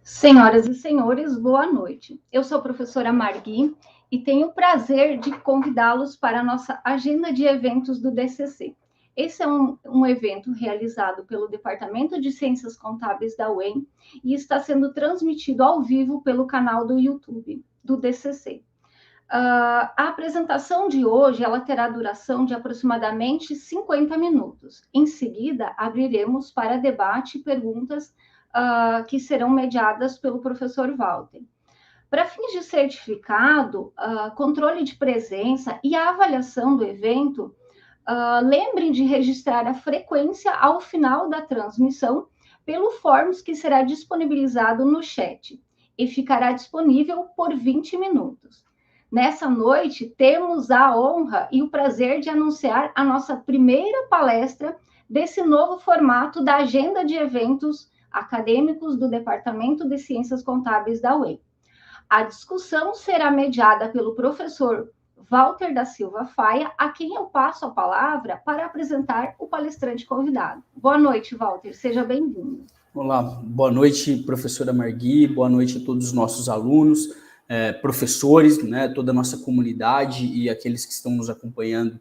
Senhoras e senhores, boa noite. Eu sou a professora Margui e tenho o prazer de convidá-los para a nossa agenda de eventos do DCC. Esse é um evento realizado pelo Departamento de Ciências Contábeis da UEM e está sendo transmitido ao vivo pelo canal do YouTube do DCC. A apresentação de hoje ela terá duração de aproximadamente 50 minutos. Em seguida, abriremos para debate e perguntas que serão mediadas pelo professor Walter. Para fins de certificado, controle de presença e a avaliação do evento, lembrem de registrar a frequência ao final da transmissão pelo Forms que será disponibilizado no chat e ficará disponível por 20 minutos. Nessa noite, temos a honra e o prazer de anunciar a nossa primeira palestra desse novo formato da agenda de eventos acadêmicos do Departamento de Ciências Contábeis da UEM. A discussão será mediada pelo professor Walter da Silva Faia, a quem eu passo a palavra para apresentar o palestrante convidado. Boa noite, Walter, seja bem-vindo. Olá, boa noite, professora Margui, boa noite a todos os nossos alunos, professores, né, toda a nossa comunidade e aqueles que estão nos acompanhando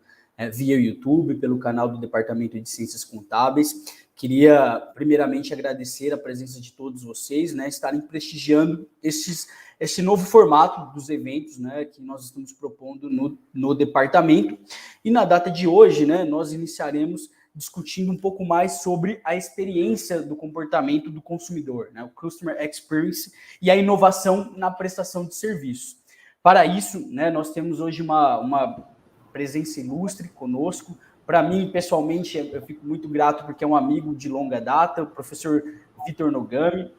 via YouTube, pelo canal do Departamento de Ciências Contábeis. Queria, primeiramente, agradecer a presença de todos vocês, né, estarem prestigiando esse novo formato dos eventos, né, que nós estamos propondo no departamento. E na data de hoje, né, nós iniciaremos discutindo um pouco mais sobre a experiência do comportamento do consumidor, né, o Customer Experience e a inovação na prestação de serviço. Para isso, né, nós temos hoje uma presença ilustre conosco. Para mim, pessoalmente, eu fico muito grato porque é um amigo de longa data, o professor Vitor Nogami.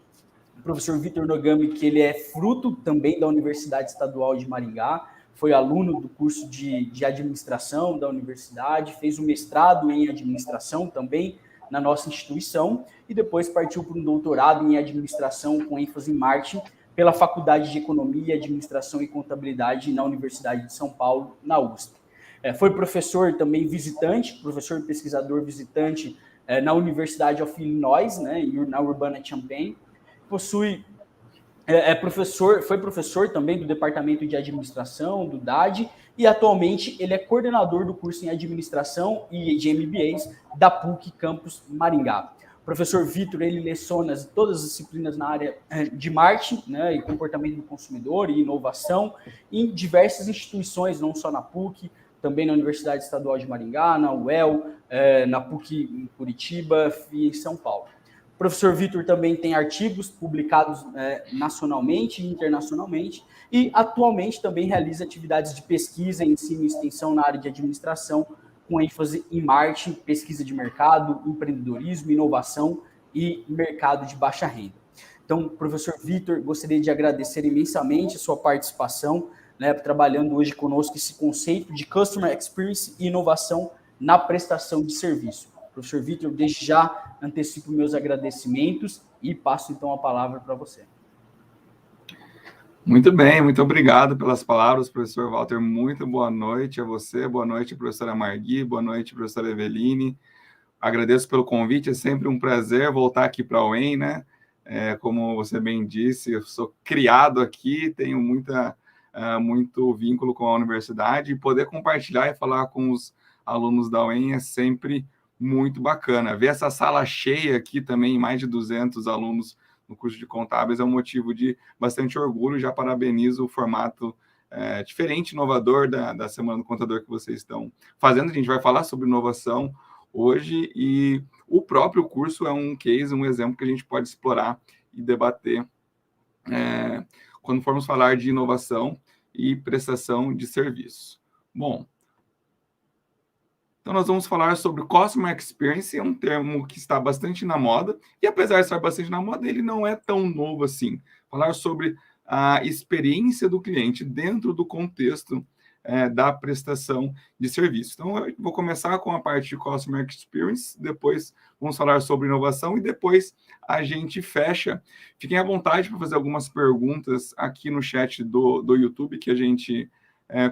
O professor Vitor Nogami, que ele é fruto também da Universidade Estadual de Maringá, foi aluno do curso de administração da universidade, fez um mestrado em administração também na nossa instituição e depois partiu para um doutorado em administração com ênfase em marketing pela Faculdade de Economia, Administração e Contabilidade na Universidade de São Paulo, na USP. Foi professor também visitante, professor pesquisador visitante na University of Illinois, né, na Urbana-Champaign. Foi professor também do Departamento de Administração, do DAD, e atualmente ele é coordenador do curso em Administração e de MBAs da PUC Campus Maringá. O professor Vitor, ele leciona todas as disciplinas na área de marketing, né, e comportamento do consumidor e inovação em diversas instituições, não só na PUC, também na Universidade Estadual de Maringá, na UEL, na PUC em Curitiba e em São Paulo. O professor Vitor também tem artigos publicados nacionalmente e internacionalmente e atualmente também realiza atividades de pesquisa, ensino e extensão na área de administração, com ênfase em marketing, pesquisa de mercado, empreendedorismo, inovação e mercado de baixa renda. Então, professor Vitor, gostaria de agradecer imensamente a sua participação, né, trabalhando hoje conosco esse conceito de Customer Experience e inovação na prestação de serviço. Professor Vitor, desde já antecipo meus agradecimentos e passo então a palavra para você. Muito bem, muito obrigado pelas palavras, professor Walter. Muito boa noite a você, boa noite, professora Margui, boa noite, professora Eveline. Agradeço pelo convite, é sempre um prazer voltar aqui para a UEM, né? Como você bem disse, eu sou criado aqui, tenho muito vínculo com a universidade e poder compartilhar e falar com os alunos da UEM é sempre muito bacana. Ver essa sala cheia aqui também, mais de 200 alunos no curso de contábeis, é um motivo de bastante orgulho. Já parabenizo o formato diferente, inovador da Semana do Contador que vocês estão fazendo. A gente vai falar sobre inovação hoje e o próprio curso é um case, um exemplo que a gente pode explorar e debater quando formos falar de inovação e prestação de serviço. Bom, então nós vamos falar sobre Customer Experience, é um termo que está bastante na moda, e apesar de estar bastante na moda, ele não é tão novo assim. Falar sobre a experiência do cliente dentro do contexto da prestação de serviço. Então, eu vou começar com a parte de Customer Experience, depois vamos falar sobre inovação e depois a gente fecha. Fiquem à vontade para fazer algumas perguntas aqui no chat do YouTube, que a gente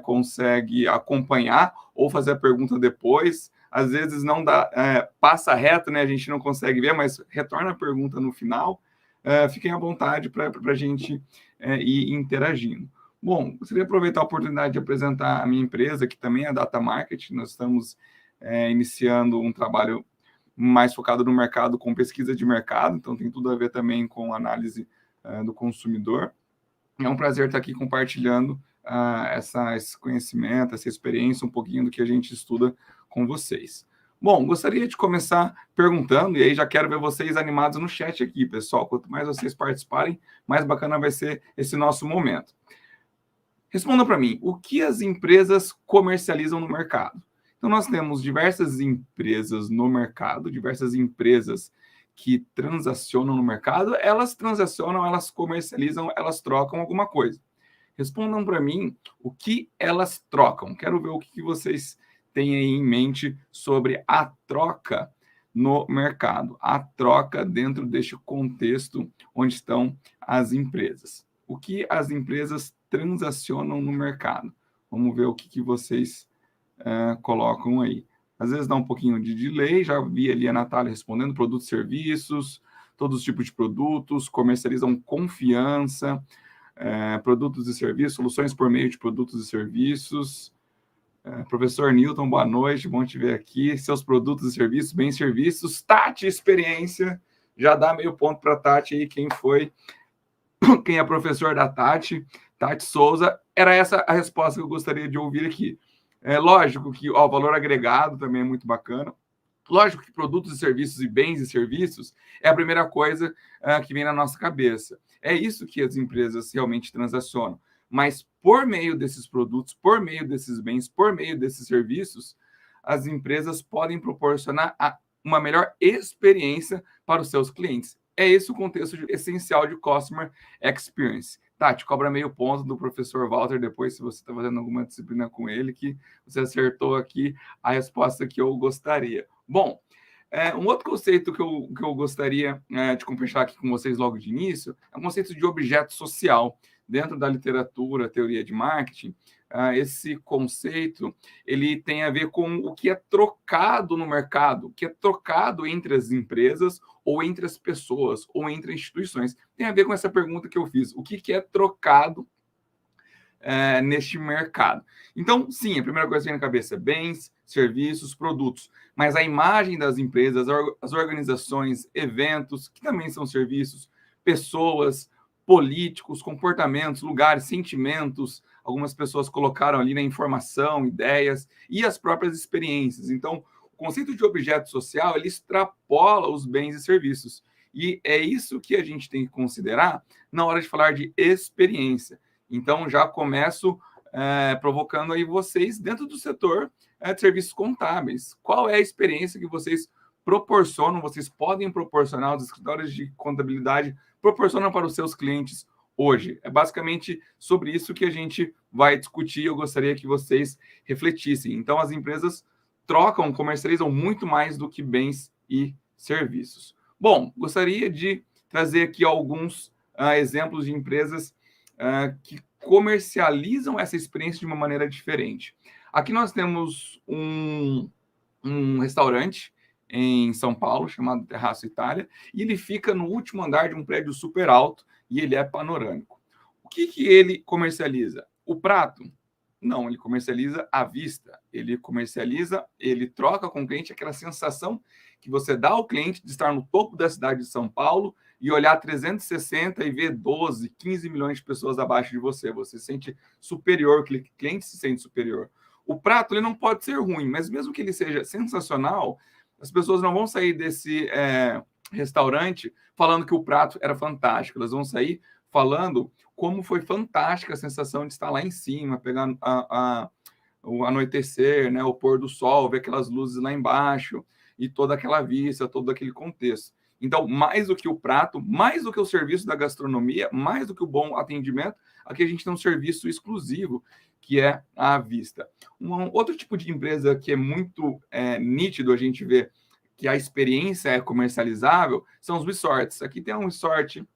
consegue acompanhar ou fazer a pergunta depois. Às vezes não dá, passa reto, né? A gente não consegue ver, mas retorna a pergunta no final. fiquem à vontade para a gente ir interagindo. Bom, gostaria de aproveitar a oportunidade de apresentar a minha empresa, que também é Data Marketing. Nós estamos iniciando um trabalho mais focado no mercado, com pesquisa de mercado, então tem tudo a ver também com análise do consumidor. É um prazer estar aqui compartilhando esse conhecimento, essa experiência, um pouquinho do que a gente estuda com vocês. Bom, gostaria de começar perguntando, e aí já quero ver vocês animados no chat aqui, pessoal. Quanto mais vocês participarem, mais bacana vai ser esse nosso momento. Respondam para mim, o que as empresas comercializam no mercado? Então, nós temos diversas empresas no mercado, diversas empresas que transacionam no mercado, elas transacionam, elas comercializam, elas trocam alguma coisa. Respondam para mim o que elas trocam. Quero ver o que vocês têm aí em mente sobre a troca no mercado, a troca dentro deste contexto onde estão as empresas. O que as empresas transacionam no mercado? Vamos ver o que vocês colocam aí. Às vezes dá um pouquinho de delay, já vi ali a Natália respondendo, produtos e serviços, todos os tipos de produtos, comercializam confiança, produtos e serviços, soluções por meio de produtos e serviços. Professor Newton, boa noite, bom te ver aqui. Seus produtos e serviços, bem serviços. Tati, experiência, já dá meio ponto para a Tati aí, quem é professor da Tati Souza. Era essa a resposta que eu gostaria de ouvir aqui. É lógico que o valor agregado também é muito bacana. Lógico que produtos e serviços e bens e serviços é a primeira coisa que vem na nossa cabeça. É isso que as empresas realmente transacionam. Mas por meio desses produtos, por meio desses bens, por meio desses serviços, as empresas podem proporcionar uma melhor experiência para os seus clientes. É esse o contexto essencial de Customer Experience. Tati, cobra meio ponto do professor Walter depois, se você está fazendo alguma disciplina com ele, que você acertou aqui a resposta que eu gostaria. Bom, um outro conceito que eu gostaria de compartilhar aqui com vocês logo de início é o conceito de objeto social. Dentro da literatura, teoria de marketing, esse conceito ele tem a ver com o que é trocado no mercado, o que é trocado entre as empresas ou entre as pessoas ou entre instituições. Tem a ver com essa pergunta que eu fiz, o que é trocado neste mercado. Então, sim, a primeira coisa que vem na cabeça é bens, serviços, produtos, mas a imagem das empresas, as organizações, eventos, que também são serviços, pessoas, políticos, comportamentos, lugares, sentimentos, algumas pessoas colocaram ali na informação, ideias e as próprias experiências. Então, o conceito de objeto social, ele extrapola os bens e serviços. E é isso que a gente tem que considerar na hora de falar de experiência. Então, já começo provocando aí vocês dentro do setor de serviços contábeis. Qual é a experiência que vocês proporcionam, vocês podem proporcionar, os escritórios de contabilidade proporcionam para os seus clientes hoje? É basicamente sobre isso que a gente vai discutir. Eu gostaria que vocês refletissem. Então, as empresas trocam, comercializam muito mais do que bens e serviços. Bom, gostaria de trazer aqui alguns exemplos de empresas que comercializam essa experiência de uma maneira diferente. Aqui nós temos um restaurante em São Paulo, chamado Terraço Itália, e ele fica no último andar de um prédio super alto e ele é panorâmico. O que ele comercializa? O prato? Não, ele comercializa a vista. Ele troca com o cliente aquela sensação que você dá ao cliente de estar no topo da cidade de São Paulo e olhar 360 e ver 12, 15 milhões de pessoas abaixo de você. Você se sente superior, o cliente se sente superior. O prato ele não pode ser ruim, mas mesmo que ele seja sensacional, as pessoas não vão sair desse restaurante falando que o prato era fantástico. Elas vão sair falando como foi fantástica a sensação de estar lá em cima, pegar o anoitecer, né, o pôr do sol, ver aquelas luzes lá embaixo e toda aquela vista, todo aquele contexto. Então, mais do que o prato, mais do que o serviço da gastronomia, mais do que o bom atendimento, aqui a gente tem um serviço exclusivo, que é a vista. Um outro tipo de empresa que é muito nítido a gente ver que a experiência é comercializável são os resorts. Aqui tem um resort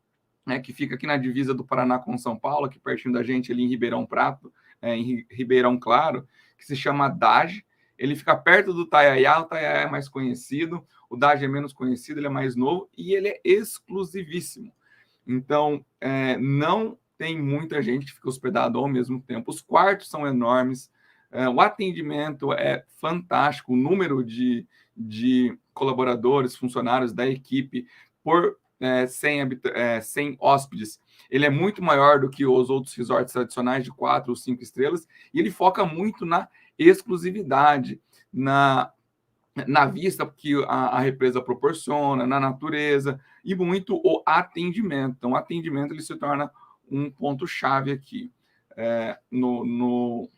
que fica aqui na divisa do Paraná com São Paulo, aqui pertinho da gente, ali em Ribeirão Preto, em Ribeirão Claro, que se chama Dage. Ele fica perto do Taiaiá, o Taiaiá é mais conhecido, o Dage é menos conhecido, ele é mais novo e ele é exclusivíssimo. Então, não tem muita gente que fica hospedado ao mesmo tempo. Os quartos são enormes, o atendimento é fantástico, o número de colaboradores, funcionários da equipe por 100 hóspedes, ele é muito maior do que os outros resorts tradicionais de 4 ou 5 estrelas, e ele foca muito na exclusividade, na vista que a represa proporciona, na natureza, e muito o atendimento. Então, o atendimento ele se torna um ponto-chave aqui no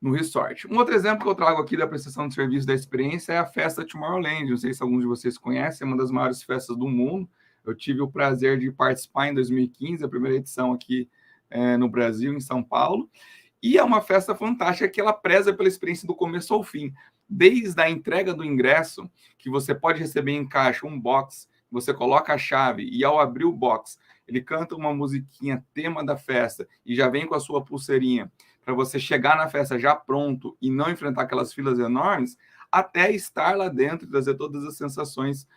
resort. Um outro exemplo que eu trago aqui da prestação de serviço da experiência é a festa Tomorrowland. Não sei se alguns de vocês conhecem, é uma das maiores festas do mundo. Eu tive o prazer de participar em 2015, a primeira edição aqui no Brasil, em São Paulo. E é uma festa fantástica que ela preza pela experiência do começo ao fim. Desde a entrega do ingresso, que você pode receber em caixa um box, você coloca a chave e ao abrir o box, ele canta uma musiquinha tema da festa e já vem com a sua pulseirinha para você chegar na festa já pronto e não enfrentar aquelas filas enormes, até estar lá dentro e trazer todas as sensações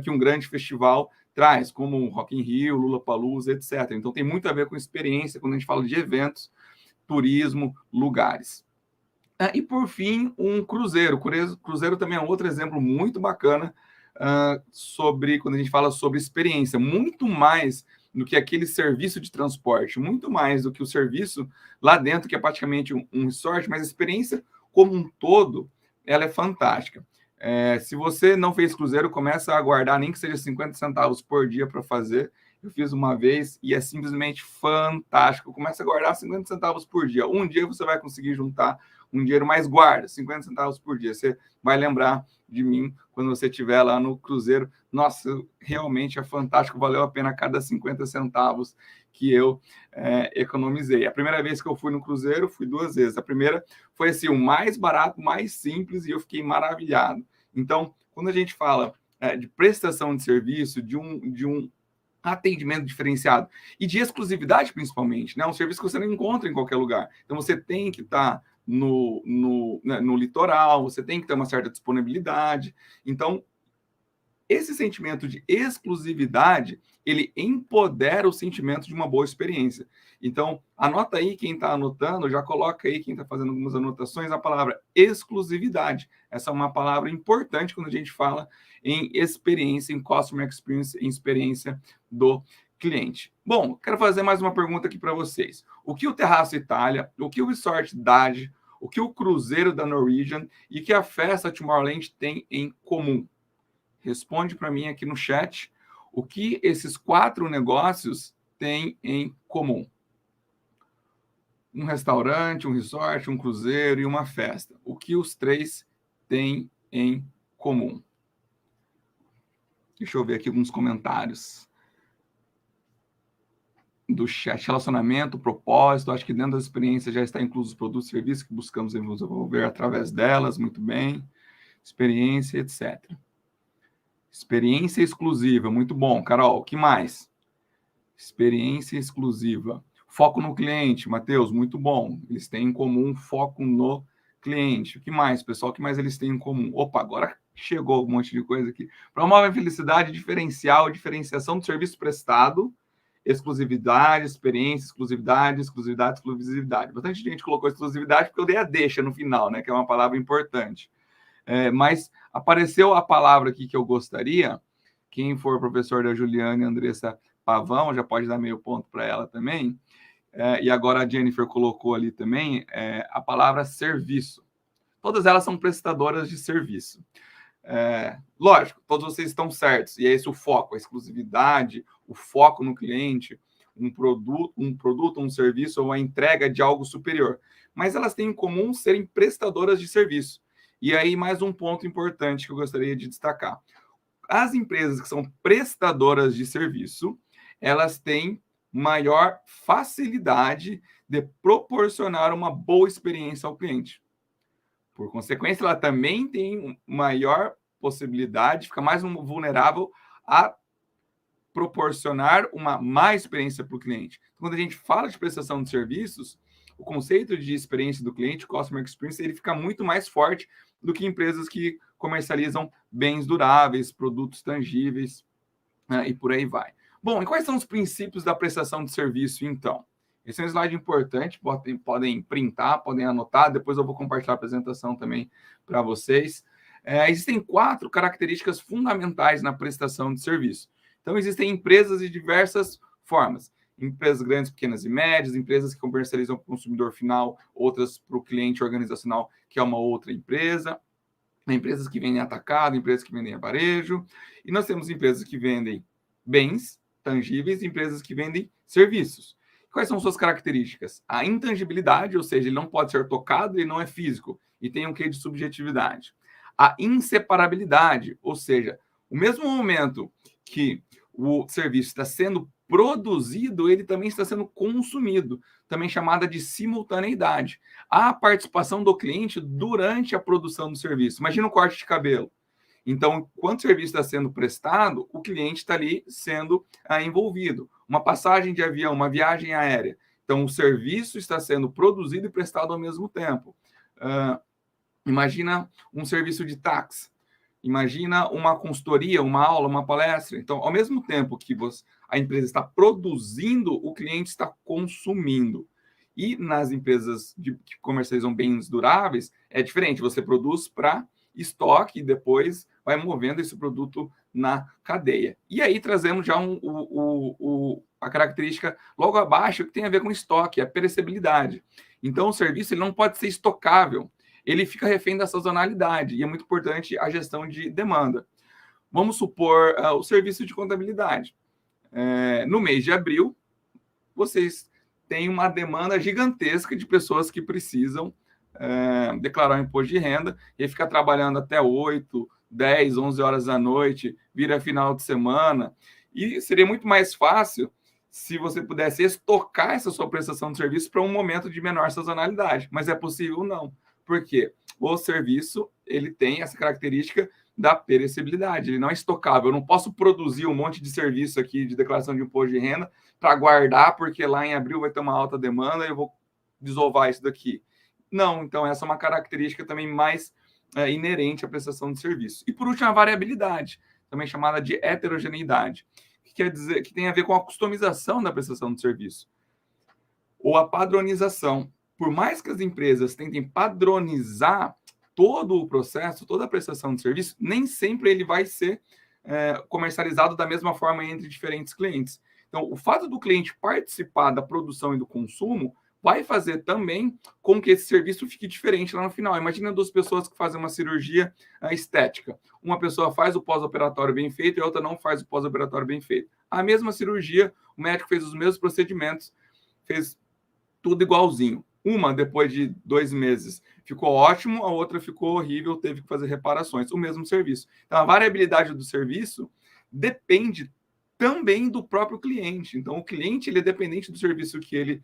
que um grande festival traz, como Rock in Rio, Lollapalooza, etc. Então tem muito a ver com experiência quando a gente fala de eventos, turismo, lugares. E, por fim, um cruzeiro. Cruzeiro também é um outro exemplo muito bacana sobre quando a gente fala sobre experiência. Muito mais do que aquele serviço de transporte, muito mais do que o serviço lá dentro, que é praticamente um resort, mas a experiência como um todo, ela é fantástica. Se você não fez cruzeiro, começa a aguardar, nem que seja 50 centavos por dia para fazer. Eu fiz uma vez e é simplesmente fantástico. Começa a guardar 50 centavos por dia. Um dia você vai conseguir juntar um dinheiro, mais guarda 50 centavos por dia. Você vai lembrar de mim quando você estiver lá no cruzeiro. Nossa, realmente é fantástico. Valeu a pena cada 50 centavos que eu economizei. A primeira vez que eu fui no cruzeiro, fui 2 vezes. A primeira foi assim, o mais barato, mais simples, e eu fiquei maravilhado. Então, quando a gente fala de prestação de serviço, de um atendimento diferenciado e de exclusividade, principalmente, né? Um serviço que você não encontra em qualquer lugar. Então, você tem que estar no litoral, você tem que ter uma certa disponibilidade. Então, esse sentimento de exclusividade, ele empodera o sentimento de uma boa experiência. Então, anota aí quem está anotando, já coloca aí quem está fazendo algumas anotações, a palavra exclusividade. Essa é uma palavra importante quando a gente fala em experiência, em customer experience, em experiência do cliente. Bom, quero fazer mais uma pergunta aqui para vocês. O que o Terraço Itália, o que o Resort Dade, o que o Cruzeiro da Norwegian e que a festa Tomorrowland tem em comum? Responde para mim aqui no chat o que esses 4 negócios têm em comum. Um restaurante, um resort, um cruzeiro e uma festa. O que os 3 têm em comum? Deixa eu ver aqui alguns comentários do chat. Relacionamento, propósito. Acho que dentro da experiência já está incluso os produtos e serviços que buscamos desenvolver através delas. Muito bem. Experiência, etc. Experiência exclusiva, muito bom. Carol, o que mais? Experiência exclusiva. Foco no cliente, Matheus, muito bom. Eles têm em comum foco no cliente. O que mais, pessoal? O que mais eles têm em comum? Opa, agora chegou um monte de coisa aqui. Promove a felicidade, diferencial, diferenciação do serviço prestado, exclusividade, experiência, exclusividade, exclusividade, exclusividade. Bastante gente colocou exclusividade porque eu dei a deixa no final, né? Que é uma palavra importante. Mas apareceu a palavra aqui que eu gostaria. Quem for professor da Juliana e Andressa Pavão, já pode dar meio ponto para ela também. E agora a Jennifer colocou ali também a palavra serviço. Todas elas são prestadoras de serviço. Lógico, todos vocês estão certos. E é esse o foco, a exclusividade, o foco no cliente, um produto, um serviço ou a entrega de algo superior. Mas elas têm em comum serem prestadoras de serviço. E aí, mais um ponto importante que eu gostaria de destacar. As empresas que são prestadoras de serviço, elas têm maior facilidade de proporcionar uma boa experiência ao cliente. Por consequência, ela também tem maior possibilidade, fica mais vulnerável a proporcionar uma má experiência para o cliente. Quando a gente fala de prestação de serviços, o conceito de experiência do cliente, customer experience, ele fica muito mais forte do que empresas que comercializam bens duráveis, produtos tangíveis, e por aí vai. Bom, e quais são os princípios da prestação de serviço, então? Esse é um slide importante, podem printar, podem anotar, depois eu vou compartilhar a apresentação também para vocês. Existem 4 características fundamentais na prestação de serviço. Então, existem empresas de diversas formas. Empresas grandes, pequenas e médias, empresas que comercializam para o consumidor final, outras para o cliente organizacional, que é uma outra empresa. Empresas que vendem atacado, empresas que vendem a varejo. E nós temos empresas que vendem bens tangíveis e empresas que vendem serviços. Quais são suas características? A intangibilidade, ou seja, ele não pode ser tocado, ele não é físico, e tem um quê de subjetividade. A inseparabilidade, ou seja, o mesmo momento que o serviço está sendo produzido, ele também está sendo consumido, também chamada de simultaneidade. Há a participação do cliente durante a produção do serviço. Imagina um corte de cabelo. Então, enquanto o serviço está sendo prestado, o cliente está ali sendo envolvido. Uma passagem de avião, uma viagem aérea. Então, o serviço está sendo produzido e prestado ao mesmo tempo. Imagina um serviço de táxi. Imagina uma consultoria, uma aula, uma palestra. Então, ao mesmo tempo que a empresa está produzindo, o cliente está consumindo. E nas empresas que comercializam bens duráveis, é diferente. Você produz para estoque e depois vai movendo esse produto na cadeia. E aí trazemos já a característica logo abaixo que tem a ver com estoque, a perecibilidade. Então, o serviço ele não pode ser estocável. Ele fica refém da sazonalidade e é muito importante a gestão de demanda. Vamos supor o serviço de contabilidade. No mês de abril, vocês têm uma demanda gigantesca de pessoas que precisam declarar o imposto de renda e ficar trabalhando até 8, 10, 11 horas da noite, vira final de semana. E seria muito mais fácil se você pudesse estocar essa sua prestação de serviço para um momento de menor sazonalidade. Mas é possível? Não. Por quê? O serviço ele tem essa característica da perecibilidade, ele não é estocável. Eu não posso produzir um monte de serviço aqui de declaração de imposto de renda para guardar, porque lá em abril vai ter uma alta demanda e eu vou desovar isso daqui. Não, então essa é uma característica também mais inerente à prestação de serviço. E por último, a variabilidade, também chamada de heterogeneidade, que quer dizer que tem a ver com a customização da prestação de serviço ou a padronização. Por mais que as empresas tentem padronizar todo o processo, toda a prestação de serviço, nem sempre ele vai ser comercializado da mesma forma entre diferentes clientes. Então, o fato do cliente participar da produção e do consumo vai fazer também com que esse serviço fique diferente lá no final. Imagina 2 pessoas que fazem uma cirurgia estética. Uma pessoa faz o pós-operatório bem feito e a outra não faz o pós-operatório bem feito. A mesma cirurgia, o médico fez os mesmos procedimentos, fez tudo igualzinho. Uma, depois de 2 meses, ficou ótimo, a outra ficou horrível, teve que fazer reparações. O mesmo serviço. Então, a variabilidade do serviço depende também do próprio cliente. Então, o cliente ele é dependente do serviço que ele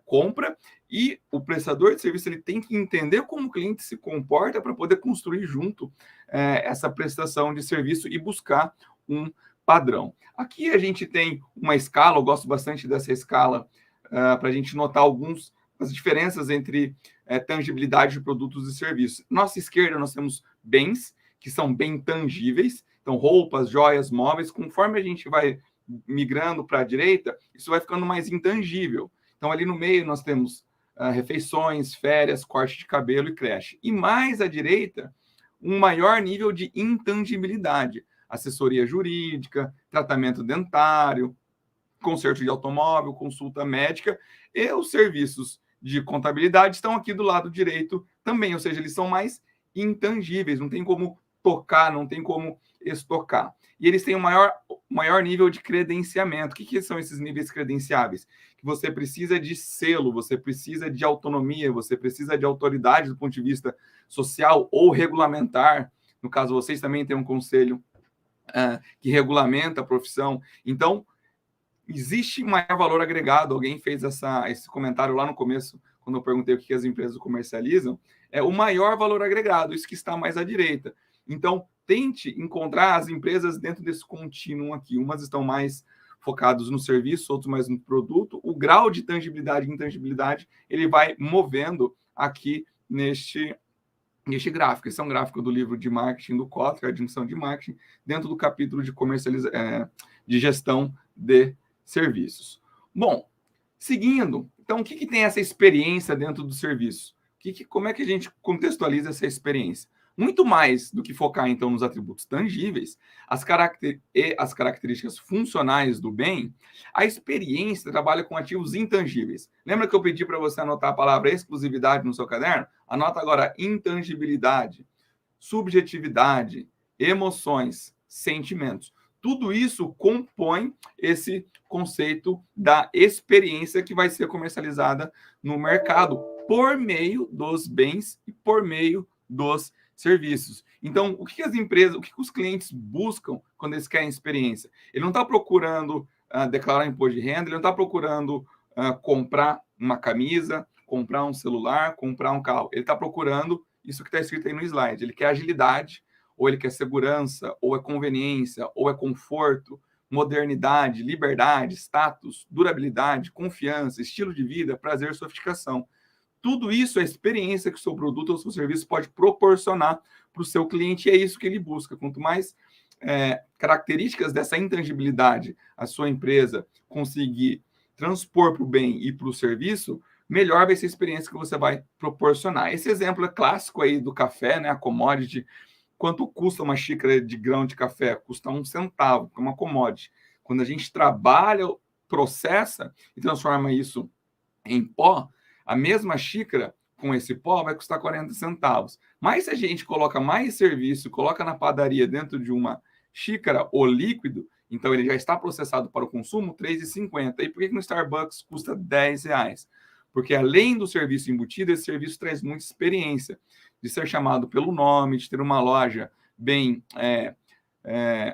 compra e o prestador de serviço ele tem que entender como o cliente se comporta para poder construir junto essa prestação de serviço e buscar um padrão. Aqui a gente tem uma escala, eu gosto bastante dessa escala para a gente notar as diferenças entre tangibilidade de produtos e serviços. Nossa esquerda nós temos bens, que são bem tangíveis, então roupas, joias, móveis. Conforme a gente vai migrando para a direita, isso vai ficando mais intangível. Então, ali no meio, nós temos refeições, férias, corte de cabelo e creche. E mais à direita, um maior nível de intangibilidade. Assessoria jurídica, tratamento dentário, conserto de automóvel, consulta médica e os serviços de contabilidade estão aqui do lado direito também. Ou seja, eles são mais intangíveis, não tem como tocar, não tem como estocar. E eles têm um maior nível de credenciamento. O que são esses níveis credenciáveis? Que você precisa de selo, você precisa de autonomia, você precisa de autoridade do ponto de vista social ou regulamentar. No caso, vocês também têm um conselho que regulamenta a profissão. Então, existe maior valor agregado. Alguém fez esse comentário lá no começo, quando eu perguntei o que as empresas comercializam. É o maior valor agregado, isso que está mais à direita. Então, tente encontrar as empresas dentro desse contínuo aqui. Umas estão mais focadas no serviço, outras mais no produto. O grau de tangibilidade e intangibilidade, ele vai movendo aqui neste gráfico. Esse é um gráfico do livro de marketing do Kotler, a dimensão de marketing, dentro do capítulo de de gestão de serviços. Bom, seguindo, então, o que tem essa experiência dentro do serviço? Como é que a gente contextualiza essa experiência? Muito mais do que focar, então, nos atributos tangíveis, as características funcionais do bem, a experiência trabalha com ativos intangíveis. Lembra que eu pedi para você anotar a palavra exclusividade no seu caderno? Anota agora intangibilidade, subjetividade, emoções, sentimentos. Tudo isso compõe esse conceito da experiência que vai ser comercializada no mercado por meio dos bens e por meio dos serviços. Então, o que as empresas, o que os clientes buscam quando eles querem experiência? Ele não está procurando declarar imposto de renda, ele não está procurando comprar uma camisa, comprar um celular, comprar um carro. Ele está procurando isso que está escrito aí no slide. Ele quer agilidade, ou ele quer segurança, ou é conveniência, ou é conforto, modernidade, liberdade, status, durabilidade, confiança, estilo de vida, prazer, sofisticação. Tudo isso é a experiência que o seu produto ou o seu serviço pode proporcionar para o seu cliente, e é isso que ele busca. Quanto mais características dessa intangibilidade a sua empresa conseguir transpor para o bem e para o serviço, melhor vai ser a experiência que você vai proporcionar. Esse exemplo é clássico aí do café, né? A commodity. Quanto custa uma xícara de grão de café? Custa 1 centavo, é uma commodity. Quando a gente trabalha, processa e transforma isso em pó, a mesma xícara com esse pó vai custar 40 centavos. Mas se a gente coloca mais serviço, coloca na padaria dentro de uma xícara o líquido, então ele já está processado para o consumo, R$ 3,50. E por que no Starbucks custa R$10? Porque além do serviço embutido, esse serviço traz muita experiência de ser chamado pelo nome, de ter uma loja bem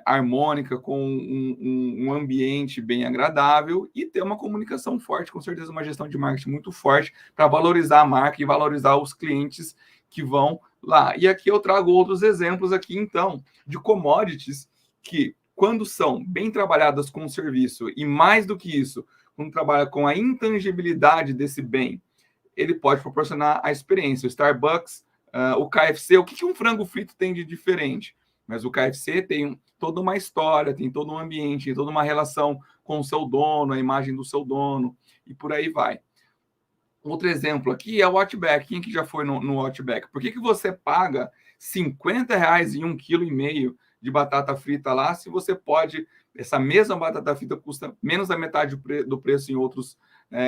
harmônica, com um ambiente bem agradável e ter uma comunicação forte, com certeza uma gestão de marketing muito forte para valorizar a marca e valorizar os clientes que vão lá. E aqui eu trago outros exemplos aqui, então, de commodities que, quando são bem trabalhadas com o serviço e mais do que isso, quando trabalha com a intangibilidade desse bem, ele pode proporcionar a experiência. O Starbucks, o KFC, o que um frango frito tem de diferente? Mas o KFC tem toda uma história, tem todo um ambiente, tem toda uma relação com o seu dono, a imagem do seu dono, e por aí vai. Outro exemplo aqui é o Outback. Quem que já foi no Outback? Por que você paga R$50 em 1,5 kg de batata frita lá, se você pode... Essa mesma batata frita custa menos da metade do preço em outros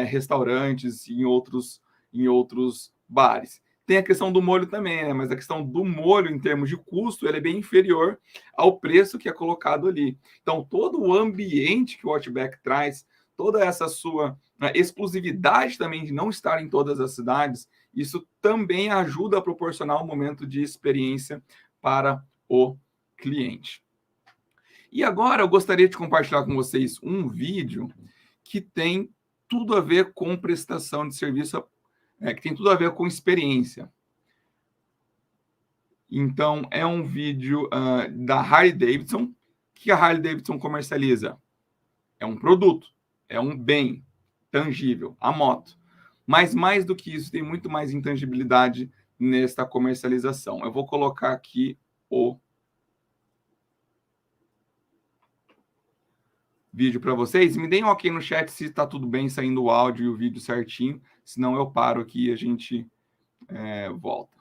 restaurantes, em outros bares. Tem a questão do molho também, né? Mas a questão do molho, em termos de custo, ele é bem inferior ao preço que é colocado ali. Então, todo o ambiente que o Outback traz, toda essa sua exclusividade também de não estar em todas as cidades, isso também ajuda a proporcionar um momento de experiência para o cliente. E agora eu gostaria de compartilhar com vocês um vídeo que tem tudo a ver com prestação de serviço, que tem tudo a ver com experiência. Então, é um vídeo da Harley Davidson. Que a Harley Davidson comercializa? É um produto, é um bem tangível, a moto. Mas mais do que isso, tem muito mais intangibilidade nesta comercialização. Eu vou colocar aqui o vídeo para vocês. Me deem um ok no chat se está tudo bem saindo o áudio e o vídeo certinho. Senão eu paro aqui e a gente volta.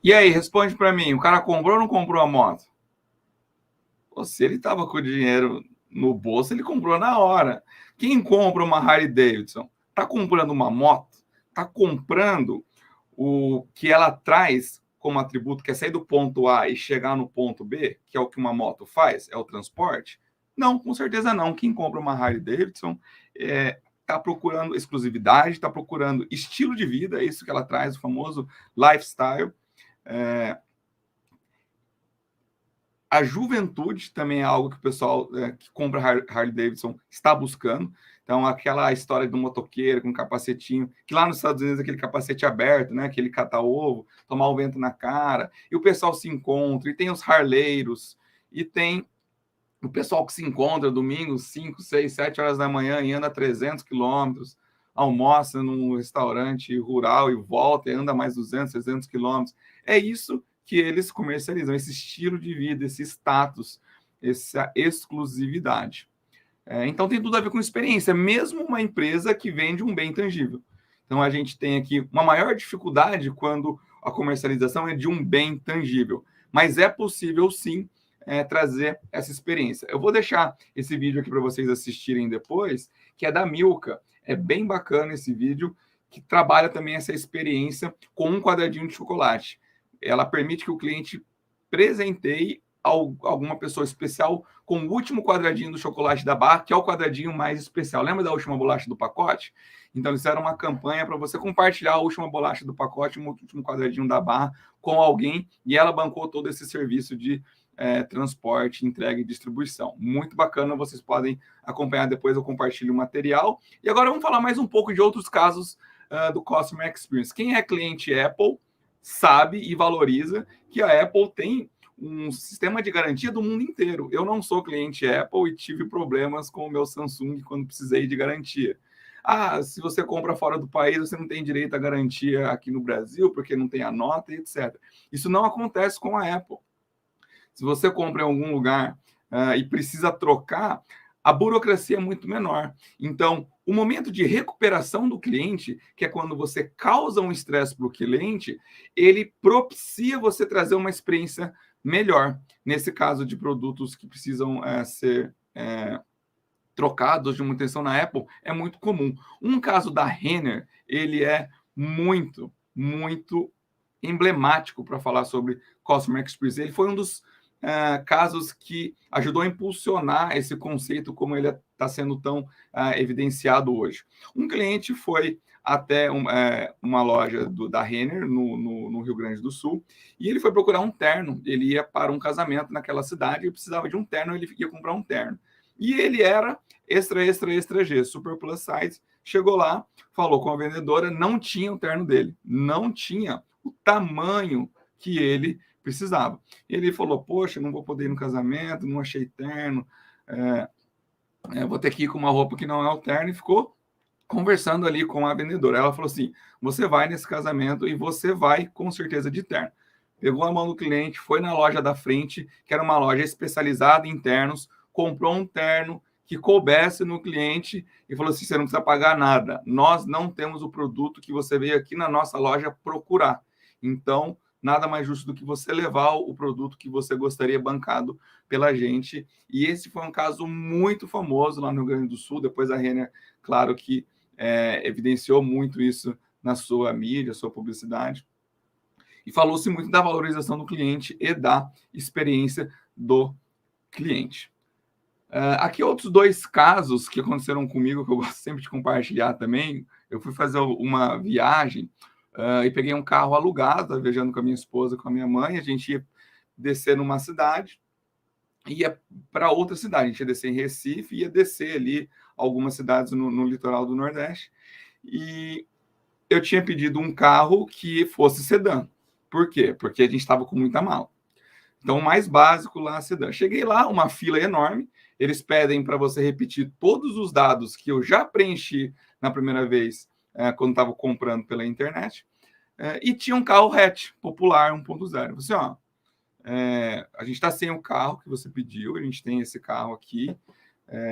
E aí, responde para mim, o cara comprou ou não comprou a moto? Pô, se ele estava com o dinheiro no bolso, ele comprou na hora. Quem compra uma Harley Davidson está comprando uma moto, está comprando o que ela traz como atributo, que é sair do ponto A e chegar no ponto B, que é o que uma moto faz, é o transporte? Não, com certeza não. Quem compra uma Harley Davidson está procurando exclusividade, está procurando estilo de vida, é isso que ela traz, o famoso lifestyle. A juventude também é algo que o pessoal que compra Harley Davidson está buscando. Então, aquela história do motoqueiro com capacetinho, que lá nos Estados Unidos é aquele capacete aberto, né? Aquele cata-ovo, tomar o vento na cara. E o pessoal se encontra, e tem os harleiros, e tem o pessoal que se encontra domingo, 5, 6, 7 horas da manhã e anda 300 quilômetros, almoça num restaurante rural e volta e anda mais 200, 300 quilômetros. É isso que eles comercializam, esse estilo de vida, esse status, essa exclusividade. Então tem tudo a ver com experiência, mesmo uma empresa que vende um bem tangível. Então a gente tem aqui uma maior dificuldade quando a comercialização é de um bem tangível, mas é possível sim trazer essa experiência. Eu vou deixar esse vídeo aqui para vocês assistirem depois, que é da Milka. É bem bacana esse vídeo, que trabalha também essa experiência com um quadradinho de chocolate. Ela permite que o cliente presenteie alguma pessoa especial com o último quadradinho do chocolate da barra, que é o quadradinho mais especial. Lembra da última bolacha do pacote? Então, eles fizeram uma campanha para você compartilhar a última bolacha do pacote, o último quadradinho da barra com alguém, e ela bancou todo esse serviço de transporte, entrega e distribuição. Muito bacana, vocês podem acompanhar depois, eu compartilho o material. E agora vamos falar mais um pouco de outros casos do Customer Experience. Quem é cliente Apple sabe e valoriza que a Apple tem um sistema de garantia do mundo inteiro. Eu não sou cliente Apple e tive problemas com o meu Samsung quando precisei de garantia. Se você compra fora do país, você não tem direito à garantia aqui no Brasil, porque não tem a nota, etc. Isso não acontece com a Apple. Se você compra em algum lugar e precisa trocar, a burocracia é muito menor. Então, o momento de recuperação do cliente, que é quando você causa um estresse para o cliente, ele propicia você trazer uma experiência melhor. Nesse caso de produtos que precisam ser trocados de manutenção na Apple, é muito comum. Um caso da Renner, ele é muito, muito emblemático para falar sobre Customer Experience. Ele foi um dos casos que ajudou a impulsionar esse conceito como ele está sendo tão evidenciado hoje. Um cliente foi até uma loja da Renner, no Rio Grande do Sul, e ele foi procurar um terno. Ele ia para um casamento naquela cidade e precisava de um terno, ele ia comprar um terno. E ele era extra G, super plus size. Chegou lá, falou com a vendedora, não tinha o terno dele, não tinha o tamanho que ele precisava. Ele falou, poxa, não vou poder ir no casamento, não achei terno, vou ter que ir com uma roupa que não é o terno, e ficou conversando ali com a vendedora. Ela falou assim, você vai nesse casamento e você vai com certeza de terno. Pegou a mão do cliente, foi na loja da frente, que era uma loja especializada em ternos, comprou um terno que coubesse no cliente e falou assim, você não precisa pagar nada, nós não temos o produto que você veio aqui na nossa loja procurar. Então, nada mais justo do que você levar o produto que você gostaria bancado pela gente. E esse foi um caso muito famoso lá no Rio Grande do Sul. Depois a Renner, claro que evidenciou muito isso na sua mídia, sua publicidade. E falou-se muito da valorização do cliente e da experiência do cliente. Aqui outros dois casos que aconteceram comigo, que eu gosto sempre de compartilhar também. Eu fui fazer uma viagem e peguei um carro alugado, viajando com a minha esposa, com a minha mãe. A gente ia descer numa cidade, ia para outra cidade. A gente ia descer em Recife, ia descer ali algumas cidades no litoral do Nordeste. E eu tinha pedido um carro que fosse sedã. Por quê? Porque a gente estava com muita mala. Então, o mais básico lá, sedã. Cheguei lá, uma fila enorme. Eles pedem para você repetir todos os dados que eu já preenchi na primeira vez, quando estava comprando pela internet. E tinha um carro hatch popular 1.0. Você, a gente está sem o carro que você pediu, a gente tem esse carro aqui.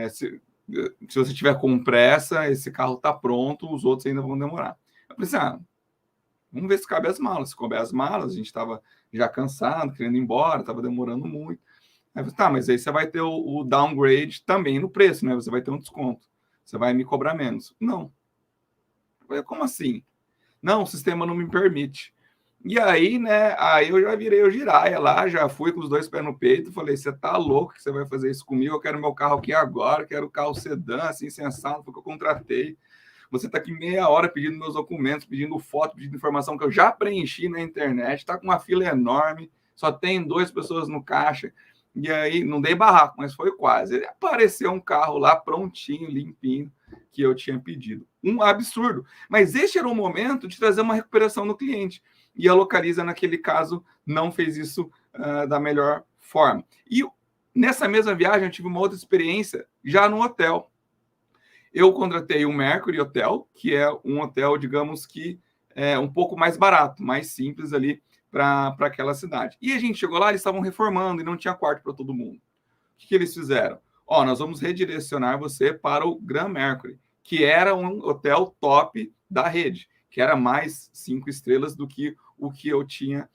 Se você tiver com pressa, esse carro está pronto, os outros ainda vão demorar. Eu pensei, Vamos ver se cabe as malas. Se couber as malas, a gente estava já cansado, querendo ir embora, estava demorando muito. Aí eu falei, tá, mas aí você vai ter o downgrade também no preço, né? Você vai ter um desconto. Você vai me cobrar menos. Não. Eu falei, como assim? Não, o sistema não me permite. E aí, né, aí eu já virei o giraia lá, já fui com os 2 pés no peito, falei, você tá louco que você vai fazer isso comigo? Eu quero meu carro aqui agora, quero o carro sedã, assim, sensato, porque eu contratei. Você tá aqui meia hora pedindo meus documentos, pedindo foto, pedindo informação que eu já preenchi na internet, tá com uma fila enorme, só tem 2 pessoas no caixa, e aí, não dei barraco, mas foi quase. Apareceu um carro lá prontinho, limpinho, que eu tinha pedido. Um absurdo. Mas este era o momento de trazer uma recuperação no cliente. E a Localiza, naquele caso, não fez isso da melhor forma. E nessa mesma viagem, eu tive uma outra experiência já no hotel. Eu contratei o Mercury Hotel, que é um hotel, digamos que um pouco mais barato, mais simples ali para aquela cidade. E a gente chegou lá, eles estavam reformando e não tinha quarto para todo mundo. O que eles fizeram? Nós vamos redirecionar você para o Grand Mercury, que era um hotel top da rede, que era mais 5 estrelas do que o que eu tinha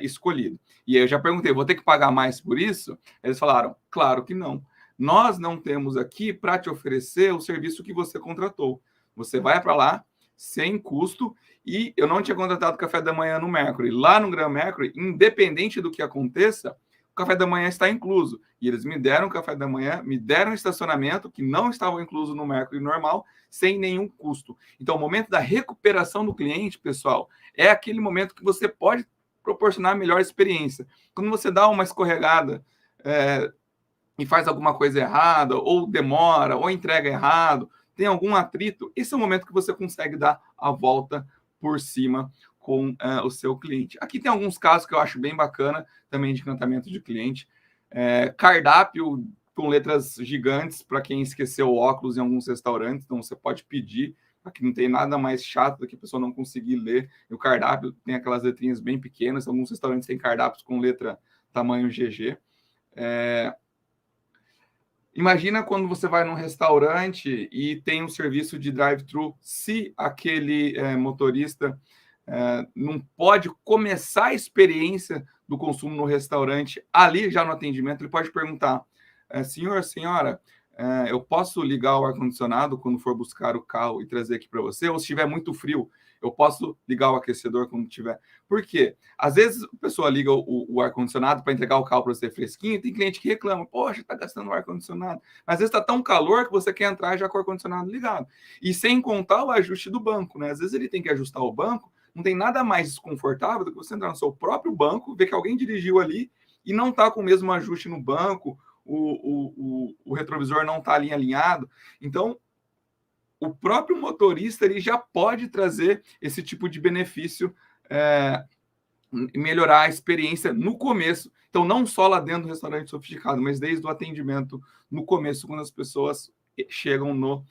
escolhido. E aí eu já perguntei, vou ter que pagar mais por isso? Eles falaram, claro que não. Nós não temos aqui para te oferecer o serviço que você contratou. Você vai para lá sem custo, e eu não tinha contratado café da manhã no Mercury. Lá no Grand Mercury, independente do que aconteça, o café da manhã está incluso. E eles me deram café da manhã, me deram estacionamento, que não estava incluso no Mercury normal, sem nenhum custo. Então, o momento da recuperação do cliente, pessoal, é aquele momento que você pode proporcionar a melhor experiência. Quando você dá uma escorregada e faz alguma coisa errada, ou demora, ou entrega errado, tem algum atrito, esse é o momento que você consegue dar a volta por cima com o seu cliente. Aqui tem alguns casos que eu acho bem bacana, também de encantamento de cliente. Cardápio com letras gigantes para quem esqueceu o óculos em alguns restaurantes, então você pode pedir, aqui não tem nada mais chato do que a pessoa não conseguir ler. E o cardápio tem aquelas letrinhas bem pequenas, alguns restaurantes têm cardápios com letra tamanho GG. Imagina quando você vai num restaurante e tem um serviço de drive-thru, se aquele motorista não pode começar a experiência do consumo no restaurante, ali já no atendimento, ele pode perguntar, senhor, senhora, eu posso ligar o ar-condicionado quando for buscar o carro e trazer aqui para você? Ou se estiver muito frio, eu posso ligar o aquecedor quando tiver? Por quê? Às vezes a pessoa liga o ar-condicionado para entregar o carro para você fresquinho, e tem cliente que reclama, poxa, está gastando o ar-condicionado. Mas às vezes está tão calor que você quer entrar já com o ar-condicionado ligado. E sem contar o ajuste do banco, né? Às vezes ele tem que ajustar o banco, não tem nada mais desconfortável do que você entrar no seu próprio banco, ver que alguém dirigiu ali e não está com o mesmo ajuste no banco, o retrovisor não está ali alinhado. Então, o próprio motorista ele já pode trazer esse tipo de benefício, melhorar a experiência no começo. Então, não só lá dentro do restaurante sofisticado, mas desde o atendimento no começo, quando as pessoas chegam no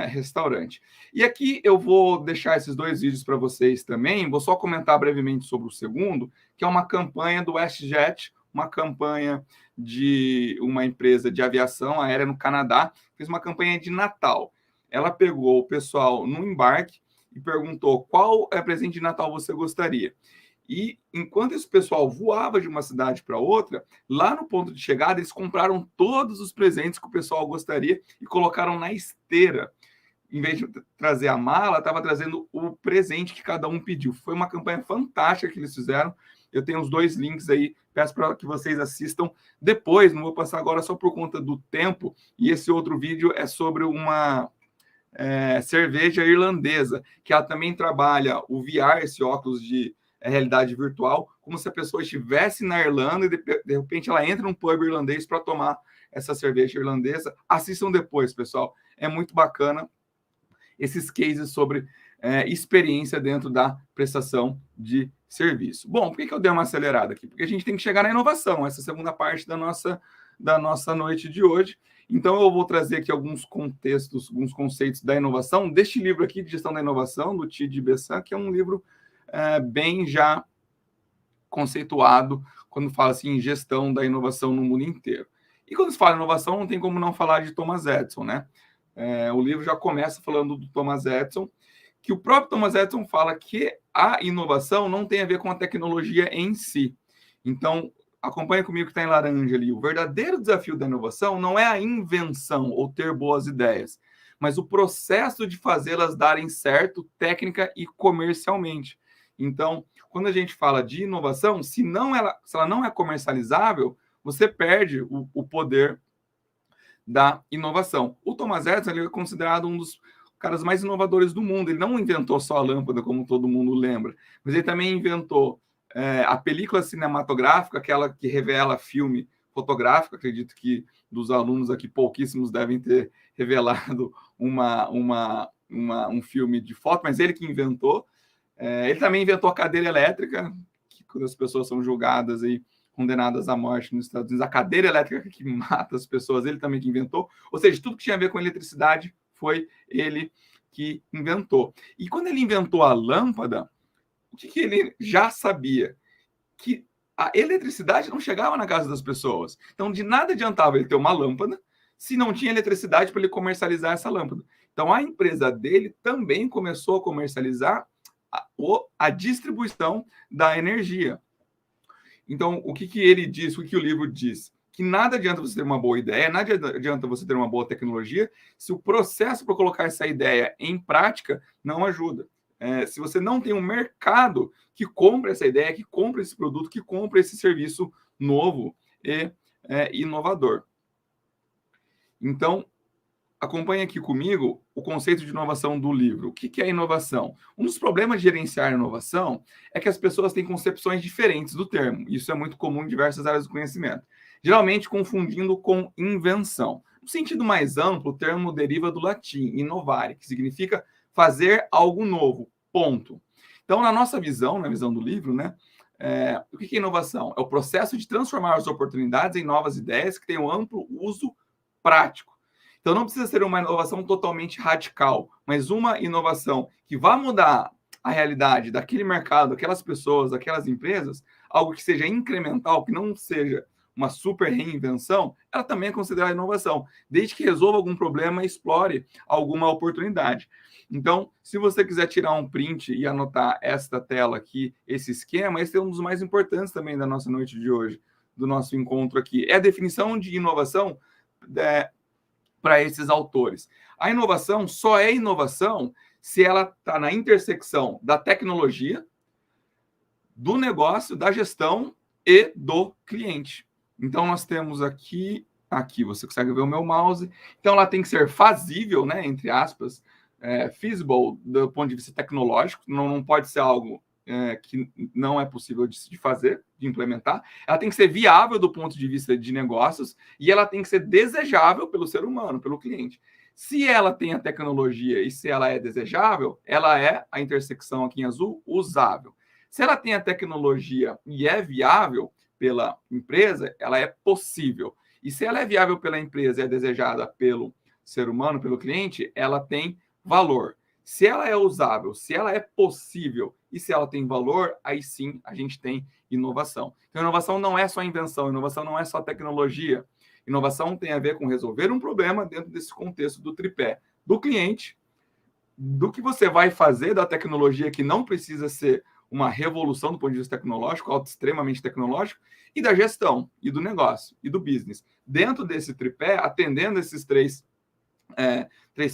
restaurante. E aqui eu vou deixar esses 2 vídeos para vocês também. Vou só comentar brevemente sobre o segundo, que é uma campanha do WestJet, uma campanha de uma empresa de aviação aérea no Canadá, fez uma campanha de Natal. Ela pegou o pessoal no embarque e perguntou qual presente de Natal você gostaria. E enquanto esse pessoal voava de uma cidade para outra, lá no ponto de chegada, eles compraram todos os presentes que o pessoal gostaria e colocaram na esteira. Em vez de trazer a mala, estava trazendo o presente que cada um pediu. Foi uma campanha fantástica que eles fizeram. Eu tenho os 2 links aí, peço para que vocês assistam depois, não vou passar agora só por conta do tempo. E esse outro vídeo é sobre uma cerveja irlandesa, que ela também trabalha o VR, esse óculos de realidade virtual, como se a pessoa estivesse na Irlanda e de repente ela entra num pub irlandês para tomar essa cerveja irlandesa. Assistam depois, pessoal. É muito bacana esses cases sobre experiência dentro da prestação de serviço. Bom, por que eu dei uma acelerada aqui? Porque a gente tem que chegar na inovação, essa segunda parte da nossa noite de hoje. Então, eu vou trazer aqui alguns contextos, alguns conceitos da inovação, deste livro aqui, de Gestão da Inovação, do Tid Bessan, que é um livro bem já conceituado quando fala assim, em gestão da inovação no mundo inteiro. E quando se fala em inovação, não tem como não falar de Thomas Edison, né? O livro já começa falando do Thomas Edison, que o próprio Thomas Edison fala que a inovação não tem a ver com a tecnologia em si. Então, acompanha comigo que está em laranja ali. O verdadeiro desafio da inovação não é a invenção ou ter boas ideias, mas o processo de fazê-las darem certo técnica e comercialmente. Então, quando a gente fala de inovação, se ela não é comercializável, você perde o poder da inovação. O Thomas Edison ele é considerado um dos caras mais inovadores do mundo. Ele não inventou só a lâmpada, como todo mundo lembra, mas ele também inventou a película cinematográfica, aquela que revela filme fotográfico. Acredito que dos alunos aqui, pouquíssimos devem ter revelado um filme de foto, mas ele que inventou. Ele também inventou a cadeira elétrica, que quando as pessoas são julgadas e condenadas à morte nos Estados Unidos, a cadeira elétrica que mata as pessoas, ele também que inventou. Ou seja, tudo que tinha a ver com eletricidade foi ele que inventou. E quando ele inventou a lâmpada, o que ele já sabia? Que a eletricidade não chegava na casa das pessoas. Então, de nada adiantava ele ter uma lâmpada se não tinha eletricidade para ele comercializar essa lâmpada. Então, a empresa dele também começou a comercializar a distribuição da energia. Então, o que ele diz, o que o livro diz? Que nada adianta você ter uma boa ideia, nada adianta você ter uma boa tecnologia, se o processo para colocar essa ideia em prática não ajuda. Se você não tem um mercado que compre essa ideia, que compre esse produto, que compre esse serviço novo e inovador. Então, acompanhe aqui comigo o conceito de inovação do livro. O que é inovação? Um dos problemas de gerenciar a inovação é que as pessoas têm concepções diferentes do termo. Isso é muito comum em diversas áreas do conhecimento. Geralmente confundindo com invenção. No sentido mais amplo, o termo deriva do latim, innovare, que significa fazer algo novo, ponto. Então, na nossa visão, na visão do livro, o que é inovação? É o processo de transformar as oportunidades em novas ideias que tenham amplo uso prático. Então, não precisa ser uma inovação totalmente radical, mas uma inovação que vá mudar a realidade daquele mercado, daquelas pessoas, daquelas empresas, algo que seja incremental, que não seja uma super reinvenção, ela também é considerada inovação, desde que resolva algum problema e explore alguma oportunidade. Então, se você quiser tirar um print e anotar esta tela aqui, esse esquema, esse é um dos mais importantes também da nossa noite de hoje, do nosso encontro aqui. É a definição de inovação para esses autores. A inovação só é inovação se ela está na intersecção da tecnologia, do negócio, da gestão e do cliente. Então, nós temos aqui você consegue ver o meu mouse. Então, ela tem que ser fazível, entre aspas, feasible do ponto de vista tecnológico, não pode ser algo que não é possível de fazer, de implementar. Ela tem que ser viável do ponto de vista de negócios e ela tem que ser desejável pelo ser humano, pelo cliente. Se ela tem a tecnologia e se ela é desejável, ela é, a intersecção aqui em azul, usável. Se ela tem a tecnologia e é viável pela empresa, ela é possível. E se ela é viável pela empresa e é desejada pelo ser humano, pelo cliente, ela tem valor. Se ela é usável, se ela é possível e se ela tem valor, aí sim a gente tem inovação. Então, inovação não é só invenção, inovação não é só tecnologia. Inovação tem a ver com resolver um problema dentro desse contexto do tripé do cliente, do que você vai fazer da tecnologia, que não precisa ser uma revolução do ponto de vista tecnológico, algo extremamente tecnológico, e da gestão, e do negócio, e do business. Dentro desse tripé, atendendo esses três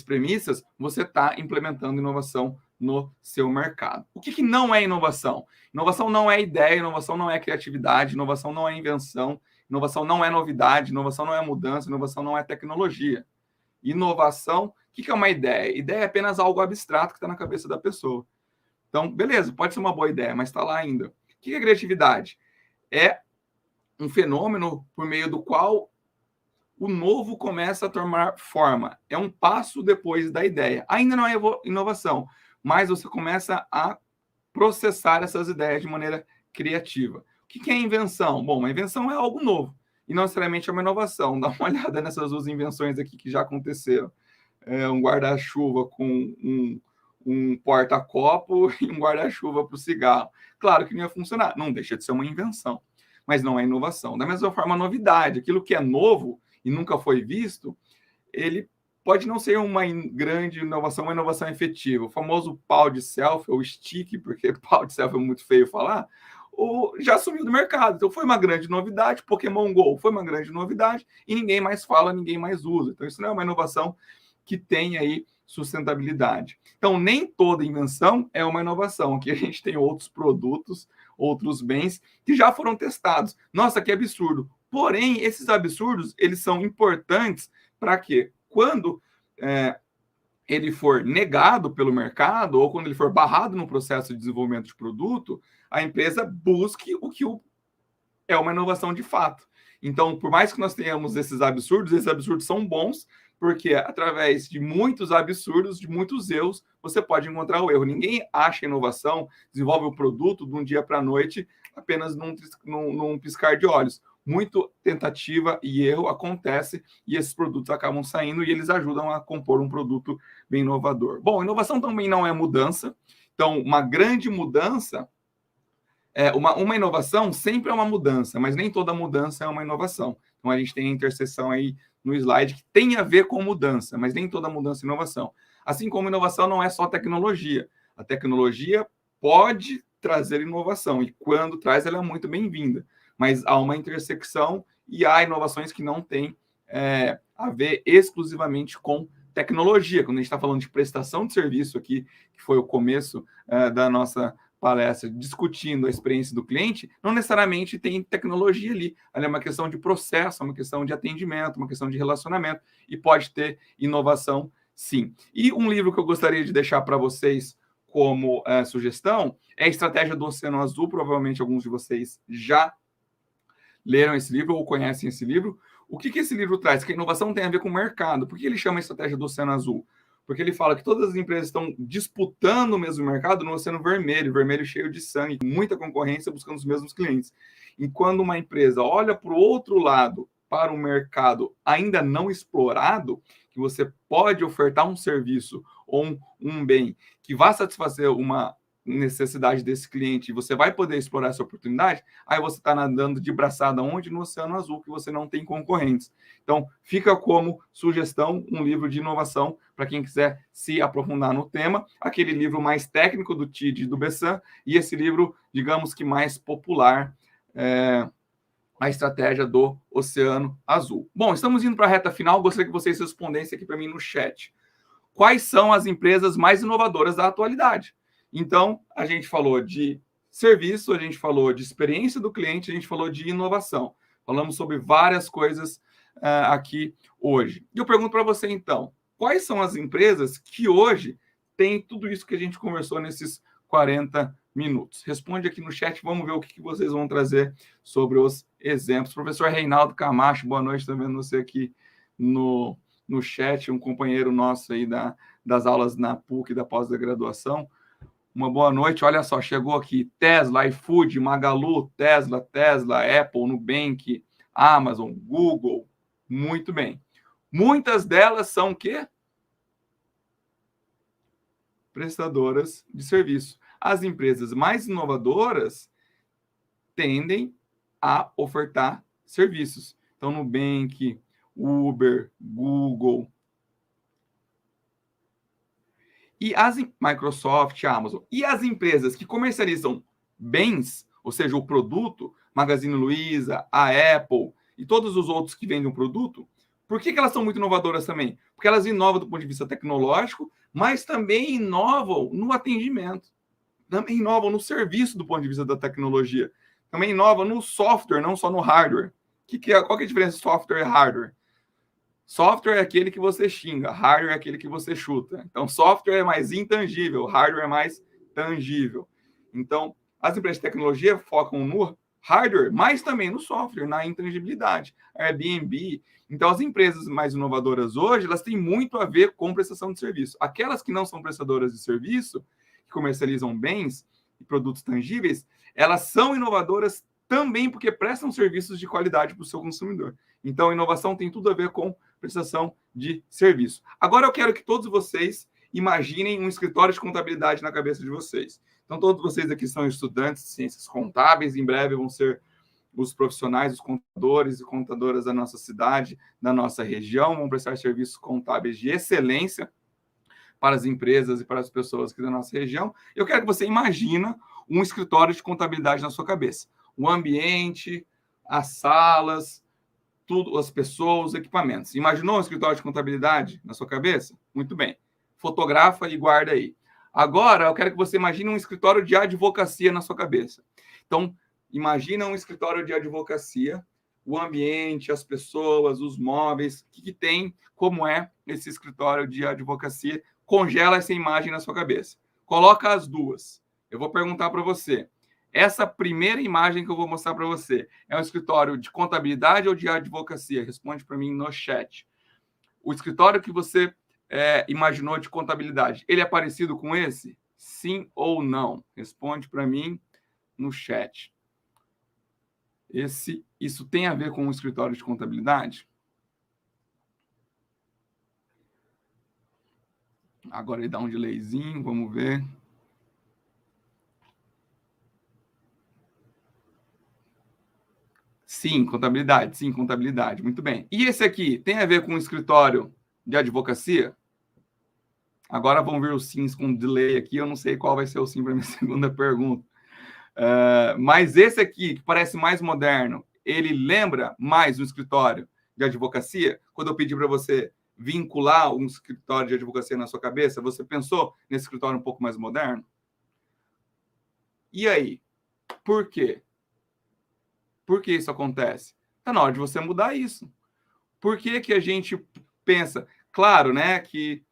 premissas, você está implementando inovação no seu mercado. O que não é inovação? Inovação não é ideia, inovação não é criatividade, inovação não é invenção, inovação não é novidade, inovação não é mudança, inovação não é tecnologia. Inovação, o que é uma ideia? Ideia é apenas algo abstrato que está na cabeça da pessoa. Então, beleza, pode ser uma boa ideia, mas está lá ainda. O que é criatividade? É um fenômeno por meio do qual o novo começa a tomar forma. É um passo depois da ideia. Ainda não é inovação, mas você começa a processar essas ideias de maneira criativa. O que é invenção? Bom, uma invenção é algo novo, e não necessariamente é uma inovação. Dá uma olhada nessas duas invenções aqui que já aconteceram. Um guarda-chuva com um porta-copo e um guarda-chuva para o cigarro. Claro que não ia funcionar. Não deixa de ser uma invenção, mas não é inovação. Da mesma forma, a novidade, aquilo que é novo e nunca foi visto, ele pode não ser uma grande inovação, uma inovação efetiva. O famoso pau de selfie, ou stick, porque pau de selfie é muito feio falar, já sumiu do mercado. Então, foi uma grande novidade. Pokémon GO foi uma grande novidade e ninguém mais fala, ninguém mais usa. Então, isso não é uma inovação que tem aí sustentabilidade. Então, nem toda invenção é uma inovação. Aqui a gente tem outros produtos, outros bens que já foram testados. Nossa, que absurdo. Porém, esses absurdos, eles são importantes para quê? Quando ele for negado pelo mercado ou quando ele for barrado no processo de desenvolvimento de produto, a empresa busque o que é uma inovação de fato. Então, por mais que nós tenhamos esses absurdos são bons, porque através de muitos absurdos, de muitos erros, você pode encontrar o erro. Ninguém acha inovação, desenvolve o produto de um dia para a noite, apenas num piscar de olhos. Muito tentativa e erro acontece e esses produtos acabam saindo e eles ajudam a compor um produto bem inovador. Bom, inovação também não é mudança. Então, uma grande mudança, uma inovação sempre é uma mudança, mas nem toda mudança é uma inovação. Então, a gente tem a interseção aí no slide que tem a ver com mudança, mas nem toda mudança é inovação. Assim como inovação não é só tecnologia. A tecnologia pode trazer inovação e quando traz, ela é muito bem-vinda. Mas há uma intersecção e há inovações que não têm a ver exclusivamente com tecnologia. Quando a gente está falando de prestação de serviço aqui, que foi o começo da nossa palestra, discutindo a experiência do cliente, não necessariamente tem tecnologia ali. Ali é uma questão de processo, uma questão de atendimento, uma questão de relacionamento, e pode ter inovação, sim. E um livro que eu gostaria de deixar para vocês como sugestão é a Estratégia do Oceano Azul. Provavelmente alguns de vocês já leram esse livro ou conhecem esse livro. O que esse livro traz? Que a inovação tem a ver com o mercado. Por que ele chama a Estratégia do Oceano Azul? Porque ele fala que todas as empresas estão disputando o mesmo mercado no oceano vermelho, vermelho cheio de sangue, muita concorrência buscando os mesmos clientes. E quando uma empresa olha para o outro lado, para um mercado ainda não explorado, que você pode ofertar um serviço ou um bem que vá satisfazer uma necessidade desse cliente e você vai poder explorar essa oportunidade, aí você está nadando de braçada onde? No Oceano Azul, que você não tem concorrentes. Então, fica como sugestão um livro de inovação para quem quiser se aprofundar no tema, aquele livro mais técnico do TID e do Bessan e esse livro, digamos que mais popular, a Estratégia do Oceano Azul. Bom, estamos indo para a reta final, gostaria que vocês respondessem aqui para mim no chat. Quais são as empresas mais inovadoras da atualidade? Então, a gente falou de serviço, a gente falou de experiência do cliente, a gente falou de inovação. Falamos sobre várias coisas aqui hoje. E eu pergunto para você, então, quais são as empresas que hoje têm tudo isso que a gente conversou nesses 40 minutos? Responde aqui no chat, vamos ver o que vocês vão trazer sobre os exemplos. Professor Reinaldo Camacho, boa noite, estou vendo você aqui no chat, um companheiro nosso aí das aulas na PUC da pós-graduação. Uma boa noite, olha só, chegou aqui Tesla, iFood, Magalu, Tesla, Apple, Nubank, Amazon, Google, muito bem. Muitas delas são o quê? Prestadoras de serviço. As empresas mais inovadoras tendem a ofertar serviços. Então, Nubank, Uber, Google, e Microsoft, Amazon, e as empresas que comercializam bens, ou seja, o produto, Magazine Luiza, a Apple e todos os outros que vendem um produto, por que elas são muito inovadoras também? Porque elas inovam do ponto de vista tecnológico, mas também inovam no atendimento, também inovam no serviço do ponto de vista da tecnologia, também inovam no software, não só no hardware. Qual que é a diferença de software e hardware? Software é aquele que você xinga, hardware é aquele que você chuta. Então, software é mais intangível, hardware é mais tangível. Então, as empresas de tecnologia focam no hardware, mas também no software, na intangibilidade. Airbnb. Então, as empresas mais inovadoras hoje, elas têm muito a ver com prestação de serviço. Aquelas que não são prestadoras de serviço, que comercializam bens e produtos tangíveis, elas são inovadoras também porque prestam serviços de qualidade para o seu consumidor. Então, inovação tem tudo a ver com prestação de serviço. Agora, eu quero que todos vocês imaginem um escritório de contabilidade na cabeça de vocês. Então, todos vocês aqui são estudantes de ciências contábeis, em breve vão ser os profissionais, os contadores e contadoras da nossa cidade, da nossa região, vão prestar serviços contábeis de excelência para as empresas e para as pessoas aqui da nossa região. Eu quero que você imagine um escritório de contabilidade na sua cabeça. O ambiente, as salas, tudo, as pessoas, os equipamentos. Imaginou um escritório de contabilidade na sua cabeça? Muito bem. Fotografa e guarda aí. Agora, eu quero que você imagine um escritório de advocacia na sua cabeça. Então, imagina um escritório de advocacia, o ambiente, as pessoas, os móveis, o que tem, como é esse escritório de advocacia. Congela essa imagem na sua cabeça. Coloca as duas. Eu vou perguntar para você. Essa primeira imagem que eu vou mostrar para você é um escritório de contabilidade ou de advocacia? Responde para mim no chat. O escritório que você imaginou de contabilidade, ele é parecido com esse? Sim ou não? Responde para mim no chat. Isso tem a ver com o escritório de contabilidade? Agora ele dá um delayzinho, vamos ver. Sim, contabilidade. Muito bem. E esse aqui, tem a ver com o escritório de advocacia? Agora vão vir os sims com delay aqui, eu não sei qual vai ser o sim para a minha segunda pergunta. Mas esse aqui, que parece mais moderno, ele lembra mais um escritório de advocacia? Quando eu pedi para você vincular um escritório de advocacia na sua cabeça, você pensou nesse escritório um pouco mais moderno? E aí? Por quê? Por que isso acontece? Está na hora de você mudar isso. Por que que a gente pensa? Claro, né, que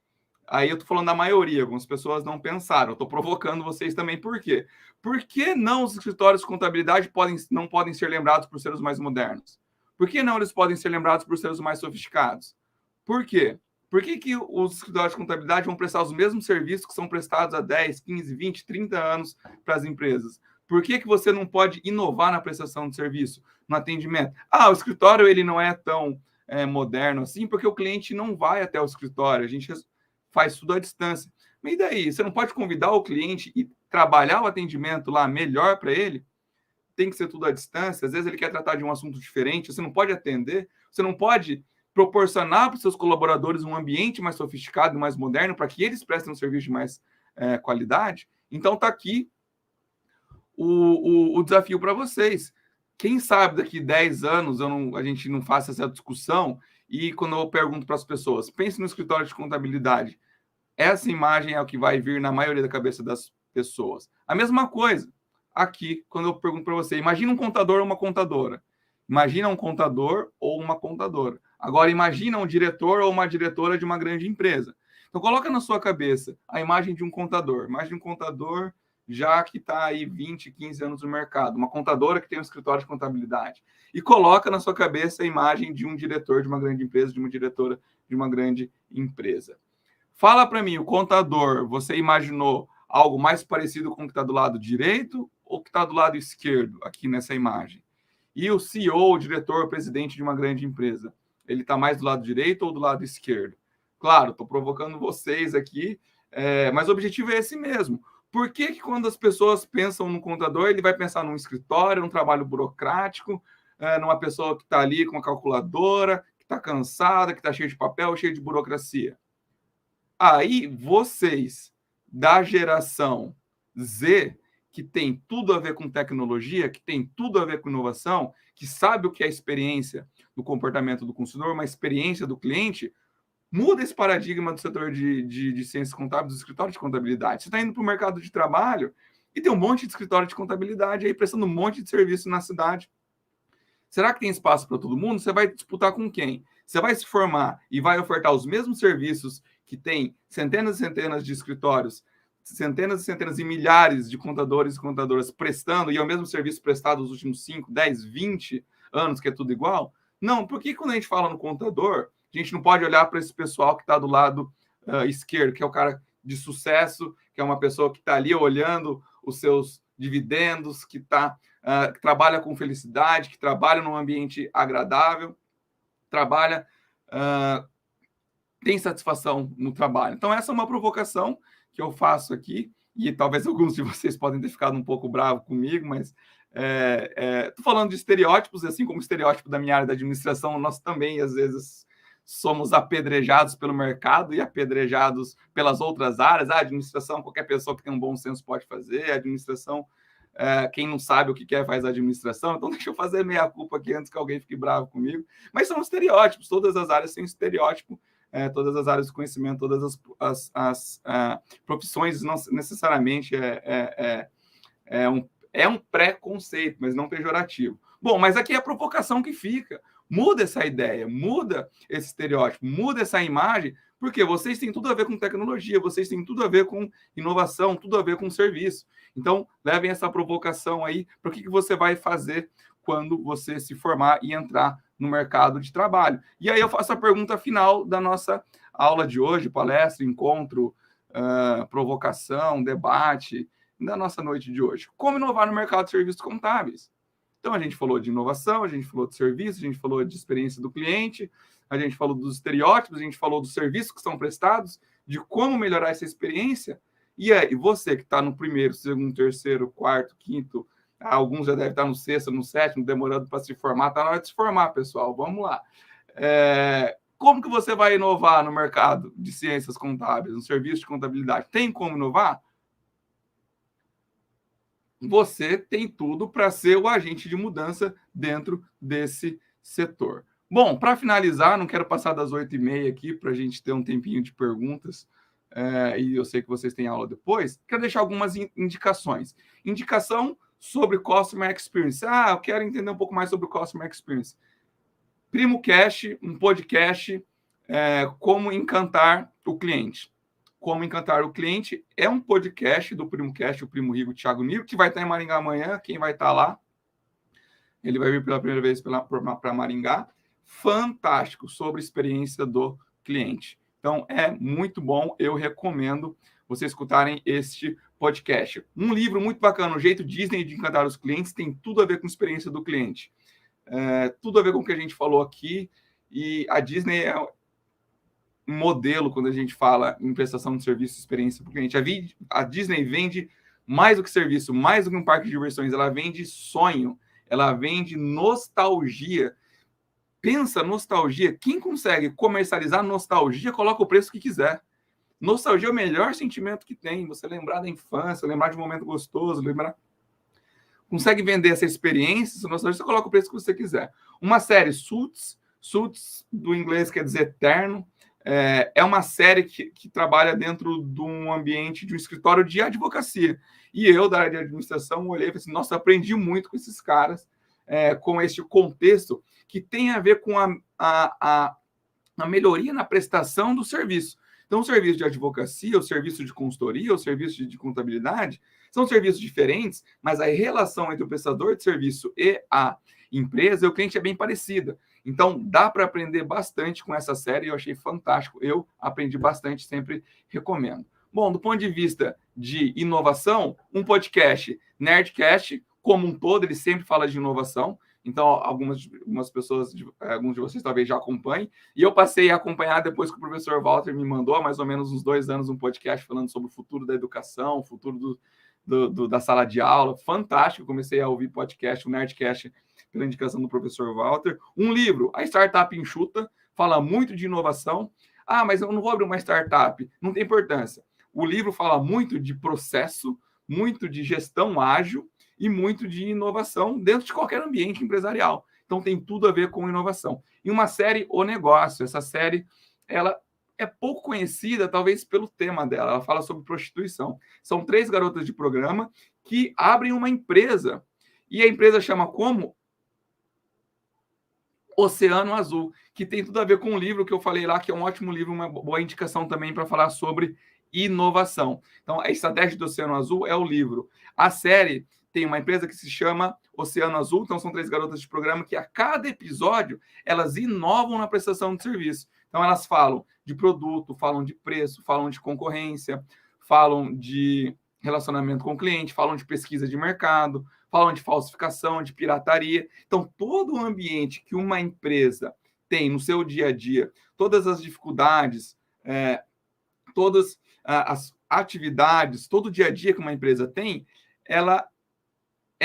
aí eu estou falando da maioria, algumas pessoas não pensaram. Eu estou provocando vocês também. Por quê? Por que não os escritórios de contabilidade não podem ser lembrados por ser os mais modernos? Por que não eles podem ser lembrados por ser os mais sofisticados? Por quê? Por que os escritórios de contabilidade vão prestar os mesmos serviços que são prestados há 10, 15, 20, 30 anos para as empresas? Por que você não pode inovar na prestação de serviço, no atendimento? O escritório ele não é tão moderno assim, porque o cliente não vai até o escritório, a gente faz tudo à distância. Mas e daí? Você não pode convidar o cliente e trabalhar o atendimento lá melhor para ele? Tem que ser tudo à distância, às vezes ele quer tratar de um assunto diferente, você não pode atender, você não pode proporcionar para os seus colaboradores um ambiente mais sofisticado, mais moderno, para que eles prestem um serviço de mais qualidade. Então está aqui o desafio para vocês. Quem sabe daqui 10 anos a gente não faça essa discussão e quando eu pergunto para as pessoas, pense no escritório de contabilidade, essa imagem é o que vai vir na maioria da cabeça das pessoas. A mesma coisa aqui, quando eu pergunto para você, imagina um contador ou uma contadora. Imagina um contador ou uma contadora. Agora, imagina um diretor ou uma diretora de uma grande empresa. Então, coloca na sua cabeça a imagem de um contador. Imagem de um contador já que está aí 20, 15 anos no mercado. Uma contadora que tem um escritório de contabilidade. E coloca na sua cabeça a imagem de um diretor de uma grande empresa, de uma diretora de uma grande empresa. Fala para mim, o contador, você imaginou algo mais parecido com o que está do lado direito ou que está do lado esquerdo aqui nessa imagem? E o CEO, o diretor, o presidente de uma grande empresa, ele está mais do lado direito ou do lado esquerdo? Claro, estou provocando vocês aqui, mas o objetivo é esse mesmo. Por que quando as pessoas pensam no contador, ele vai pensar num escritório, num trabalho burocrático, numa pessoa que está ali com uma calculadora, que está cansada, que está cheia de papel, cheia de burocracia? Aí vocês da geração Z, que tem tudo a ver com tecnologia, que tem tudo a ver com inovação, que sabe o que é a experiência do comportamento do consumidor, uma experiência do cliente, muda esse paradigma do setor de ciências contábeis, do escritório de contabilidade. Você está indo para o mercado de trabalho e tem um monte de escritório de contabilidade aí prestando um monte de serviço na cidade. Será que tem espaço para todo mundo? Você vai disputar com quem? Você vai se formar e vai ofertar os mesmos serviços que tem centenas e centenas de escritórios, centenas e centenas e milhares de contadores e contadoras prestando, e é o mesmo serviço prestado nos últimos 5, 10, 20 anos, que é tudo igual? Não, porque quando a gente fala no contador, a gente não pode olhar para esse pessoal que está do lado esquerdo, que é o cara de sucesso, que é uma pessoa que está ali olhando os seus dividendos, que trabalha com felicidade, que trabalha num ambiente agradável, trabalha... tem satisfação no trabalho. Então, essa é uma provocação que eu faço aqui, e talvez alguns de vocês podem ter ficado um pouco bravos comigo, mas Estou falando de estereótipos, assim como o estereótipo da minha área da administração, nós também, às vezes, somos apedrejados pelo mercado e apedrejados pelas outras áreas. A administração, qualquer pessoa que tem um bom senso pode fazer. A administração, quem não sabe o que quer faz a administração. Então, deixa eu fazer meia-culpa aqui antes que alguém fique bravo comigo. Mas são estereótipos, todas as áreas têm estereótipo, todas as áreas de conhecimento, todas as profissões, não necessariamente é um pré-conceito, mas não pejorativo. Bom, mas aqui é a provocação que fica. Muda essa ideia, muda esse estereótipo, muda essa imagem, porque vocês têm tudo a ver com tecnologia, vocês têm tudo a ver com inovação, tudo a ver com serviço. Então, levem essa provocação aí para o que você vai fazer quando você se formar e entrar no mercado de trabalho. E aí eu faço a pergunta final da nossa aula de hoje, palestra, encontro, provocação, debate, da nossa noite de hoje. Como inovar no mercado de serviços contábeis? Então, a gente falou de inovação, a gente falou de serviço, a gente falou de experiência do cliente, a gente falou dos estereótipos, a gente falou dos serviços que são prestados, de como melhorar essa experiência. E aí, você que está no primeiro, segundo, terceiro, quarto, quinto, alguns já devem estar no sexto, no sétimo, demorando para se formar, está na hora de se formar, pessoal. Vamos lá. Como que você vai inovar no mercado de ciências contábeis, no serviço de contabilidade? Tem como inovar? Você tem tudo para ser o agente de mudança dentro desse setor. Bom, para finalizar, não quero passar das 8h30 aqui para a gente ter um tempinho de perguntas, e eu sei que vocês têm aula depois, quero deixar algumas indicações. Indicação sobre Customer Experience. Eu quero entender um pouco mais sobre o Customer Experience. Primo Cash, um podcast, como encantar o cliente. Como Encantar o Cliente, é um podcast do Primo Cast, o Primo Rigo, Thiago Niro, que vai estar em Maringá amanhã. Quem vai estar lá? Ele vai vir pela primeira vez para Maringá. Fantástico, sobre a experiência do cliente. Então, é muito bom, eu recomendo vocês escutarem este podcast. Um livro muito bacana, O Jeito Disney de Encantar os Clientes, tem tudo a ver com a experiência do cliente. Tudo a ver com o que a gente falou aqui, e a Disney é modelo quando a gente fala em prestação de serviço e experiência para o cliente. A Disney vende mais do que serviço, mais do que um parque de diversões, ela vende sonho, ela vende nostalgia. Pensa nostalgia, quem consegue comercializar nostalgia, coloca o preço que quiser. Nostalgia é o melhor sentimento que tem, você lembrar da infância, lembrar de um momento gostoso, consegue vender essa experiência, essa nostalgia, você coloca o preço que você quiser. Uma série, Suits do inglês quer dizer eterno, é uma série que trabalha dentro de um ambiente de um escritório de advocacia. E eu, da área de administração, olhei e falei assim, nossa, aprendi muito com esses caras, com este contexto que tem a ver com a melhoria na prestação do serviço. Então, o serviço de advocacia, o serviço de consultoria, o serviço de contabilidade, são serviços diferentes, mas a relação entre o prestador de serviço e a empresa e o cliente é bem parecida. Então, dá para aprender bastante com essa série, eu achei fantástico. Eu aprendi bastante, sempre recomendo. Bom, do ponto de vista de inovação, um podcast, Nerdcast, como um todo, ele sempre fala de inovação. Então, algumas pessoas, alguns de vocês talvez já acompanhem. E eu passei a acompanhar depois que o professor Walter me mandou, há mais ou menos uns 2 anos, um podcast falando sobre o futuro da educação, o futuro da sala de aula. Fantástico, comecei a ouvir podcast, o Nerdcast, pela indicação do professor Walter. Um livro, A Startup Enxuta, fala muito de inovação. Mas eu não vou abrir uma startup. Não tem importância. O livro fala muito de processo, muito de gestão ágil e muito de inovação dentro de qualquer ambiente empresarial. Então, tem tudo a ver com inovação. E uma série, O Negócio. Essa série, ela é pouco conhecida, talvez pelo tema dela. Ela fala sobre prostituição. São 3 garotas de programa que abrem uma empresa. E a empresa chama como? Oceano Azul, que tem tudo a ver com o livro que eu falei lá, que é um ótimo livro, uma boa indicação também para falar sobre inovação. Então, a Estratégia do Oceano Azul é o livro. A série tem uma empresa que se chama Oceano Azul, então são 3 garotas de programa que a cada episódio elas inovam na prestação de serviço. Então, elas falam de produto, falam de preço, falam de concorrência, falam de relacionamento com o cliente, falam de pesquisa de mercado, falam de falsificação, de pirataria. Então, todo o ambiente que uma empresa tem no seu dia a dia, todas as dificuldades, todas as atividades, todo o dia a dia que uma empresa tem, ela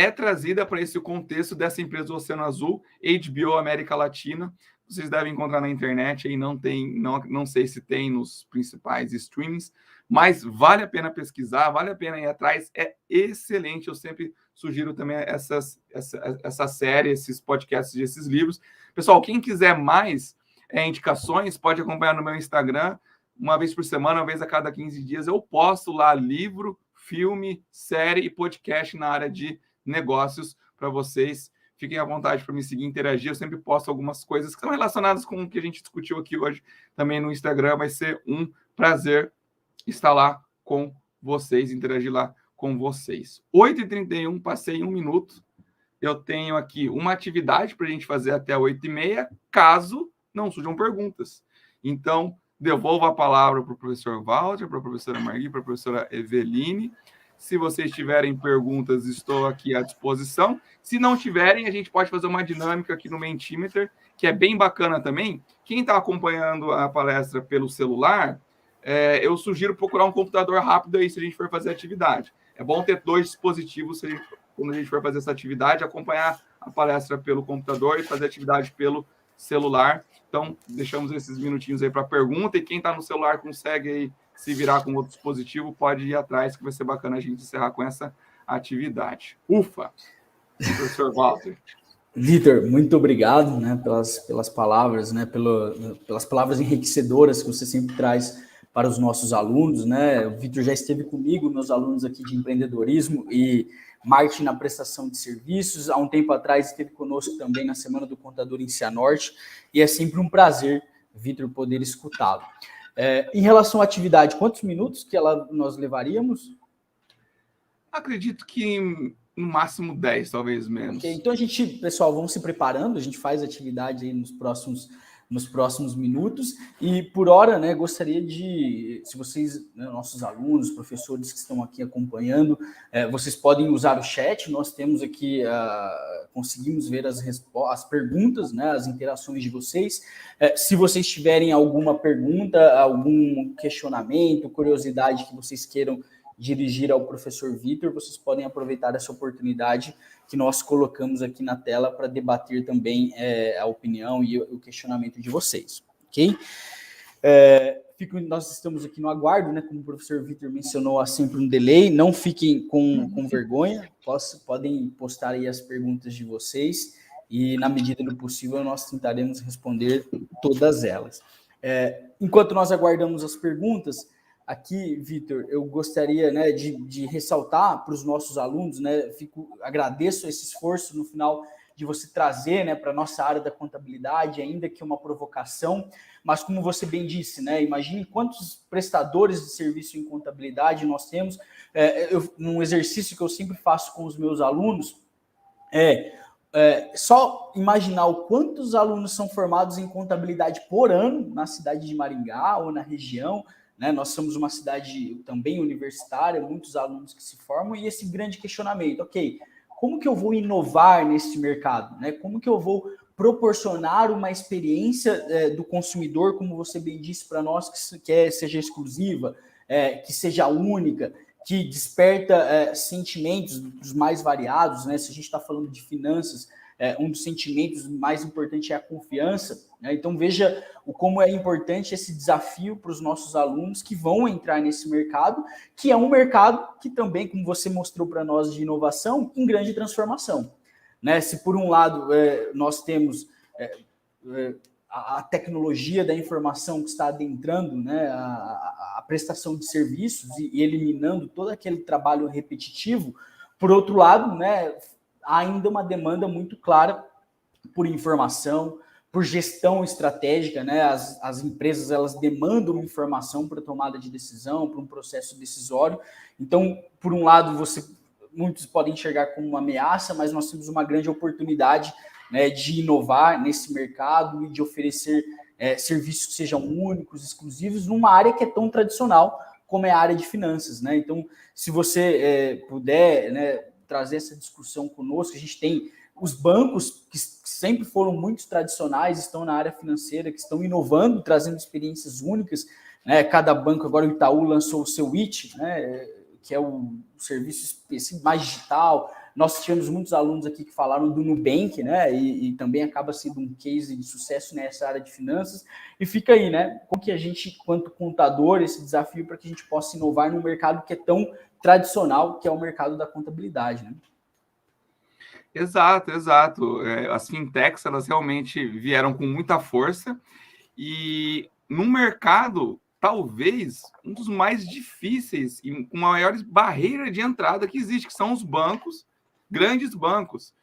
é trazida para esse contexto dessa empresa Oceano Azul, HBO América Latina. Vocês devem encontrar na internet, aí não sei se tem nos principais streamings, mas vale a pena pesquisar, vale a pena ir atrás, é excelente. Eu sempre sugiro também essa série, esses podcasts e esses livros. Pessoal, quem quiser mais indicações, pode acompanhar no meu Instagram, uma vez por semana, uma vez a cada 15 dias, eu posto lá livro, filme, série e podcast na área de negócios para vocês. Fiquem à vontade para me seguir, interagir. Eu sempre posto algumas coisas que são relacionadas com o que a gente discutiu aqui hoje também no Instagram. Vai ser um prazer estar lá com vocês, interagir lá com vocês. 8h31, passei 1 minuto. Eu tenho aqui uma atividade para a gente fazer até 8h30, caso não surjam perguntas. Então, devolvo a palavra para o professor Walter, para a professora Margui, para a professora Eveline. Se vocês tiverem perguntas, estou aqui à disposição. Se não tiverem, a gente pode fazer uma dinâmica aqui no Mentimeter, que é bem bacana também. Quem está acompanhando a palestra pelo celular, eu sugiro procurar um computador rápido aí se a gente for fazer atividade. É bom ter 2 dispositivos quando a gente for fazer essa atividade, acompanhar a palestra pelo computador e fazer atividade pelo celular. Então, deixamos esses minutinhos aí para pergunta, e quem está no celular consegue aí se virar com outro dispositivo, pode ir atrás, que vai ser bacana a gente encerrar com essa atividade. Ufa! Professor Walter. Vitor, muito obrigado, né, pelas palavras, né, pelas palavras enriquecedoras que você sempre traz para os nossos alunos, né? O Vitor já esteve comigo, meus alunos aqui de empreendedorismo e marketing na prestação de serviços. Há um tempo atrás esteve conosco também na Semana do Contador em Cianorte, e é sempre um prazer, Vitor, poder escutá-lo. Em relação à atividade, quantos minutos que nós levaríamos? Acredito que no máximo 10, talvez menos. Okay, então pessoal, vamos se preparando, a gente faz atividade aí nos próximos minutos, e por hora, né, gostaria de, se vocês, né, nossos alunos, professores que estão aqui acompanhando, vocês podem usar o chat. Nós temos aqui, conseguimos ver as perguntas, né, as interações de vocês. Se vocês tiverem alguma pergunta, algum questionamento, curiosidade que vocês queiram dirigir ao professor Vitor, vocês podem aproveitar essa oportunidade que nós colocamos aqui na tela para debater também a opinião e o questionamento de vocês, ok? Nós estamos aqui no aguardo, né? Como o professor Vitor mencionou, há sempre um delay. Não fiquem com vergonha, podem postar aí as perguntas de vocês, e na medida do possível nós tentaremos responder todas elas. Enquanto nós aguardamos as perguntas, aqui, Vitor, eu gostaria, né, de ressaltar para os nossos alunos, né, agradeço esse esforço no final de você trazer, né, para a nossa área da contabilidade, ainda que uma provocação, mas como você bem disse, né, imagine quantos prestadores de serviço em contabilidade nós temos. Um exercício que eu sempre faço com os meus alunos só imaginar o quantos alunos são formados em contabilidade por ano na cidade de Maringá ou na região, né? Nós somos uma cidade também universitária, muitos alunos que se formam, e esse grande questionamento, ok, como que eu vou inovar nesse mercado, né? Como que eu vou proporcionar uma experiência do consumidor, como você bem disse para nós, que seja exclusiva, que seja única, que desperta sentimentos dos mais variados, né? Se a gente está falando de finanças, um dos sentimentos mais importantes é a confiança, né? Então veja como é importante esse desafio para os nossos alunos que vão entrar nesse mercado, que é um mercado que também, como você mostrou para nós, de inovação em grande transformação, né? Se por um lado nós temos a tecnologia da informação que está adentrando, né, a prestação de serviços e eliminando todo aquele trabalho repetitivo, por outro lado, né, há ainda uma demanda muito clara por informação, por gestão estratégica, né? As empresas, elas demandam informação para tomada de decisão, para um processo decisório. Então, por um lado, muitos podem enxergar como uma ameaça, mas nós temos uma grande oportunidade, né, de inovar nesse mercado e de oferecer serviços que sejam únicos, exclusivos, numa área que é tão tradicional como é a área de finanças, né? Então, se você puder, né, trazer essa discussão conosco, a gente tem os bancos que sempre foram muito tradicionais, estão na área financeira, que estão inovando, trazendo experiências únicas, né? Cada banco, agora o Itaú lançou o seu IT, né, que é o serviço mais digital, Nós tivemos muitos alunos aqui que falaram do Nubank, né? E também acaba sendo um case de sucesso nessa área de finanças. E fica aí, né? Como que a gente, quanto contador, esse desafio para que a gente possa inovar num mercado que é tão tradicional, que é o mercado da contabilidade, né? Exato, exato. As fintechs, elas realmente vieram com muita força e no mercado, talvez, um dos mais difíceis e com a maior barreira de entrada que existe, que são os bancos, grandes bancos,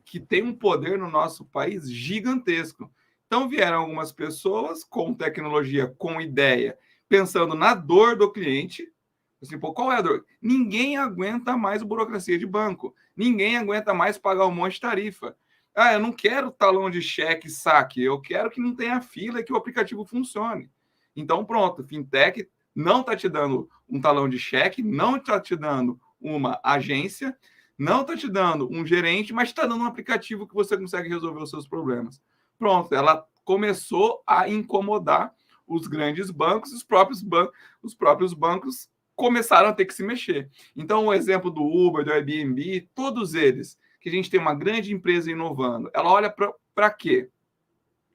que têm um poder no nosso país gigantesco. Então, vieram algumas pessoas com tecnologia, com ideia, pensando na dor do cliente. Assim, pô, qual é a dor? Ninguém aguenta mais a burocracia de banco. Ninguém aguenta mais pagar um monte de tarifa. Ah, eu não quero talão de cheque, saque. Eu quero que não tenha fila e que o aplicativo funcione. Então, pronto. Fintech não está te dando um talão de cheque, não está te dando uma agência, não está te dando um gerente, mas está dando um aplicativo que você consegue resolver os seus problemas. Pronto. Ela começou a incomodar os grandes bancos, os próprios bancos começaram a ter que se mexer. Então, o exemplo do Uber, do Airbnb, todos eles, que a gente tem uma grande empresa inovando, ela olha para quê?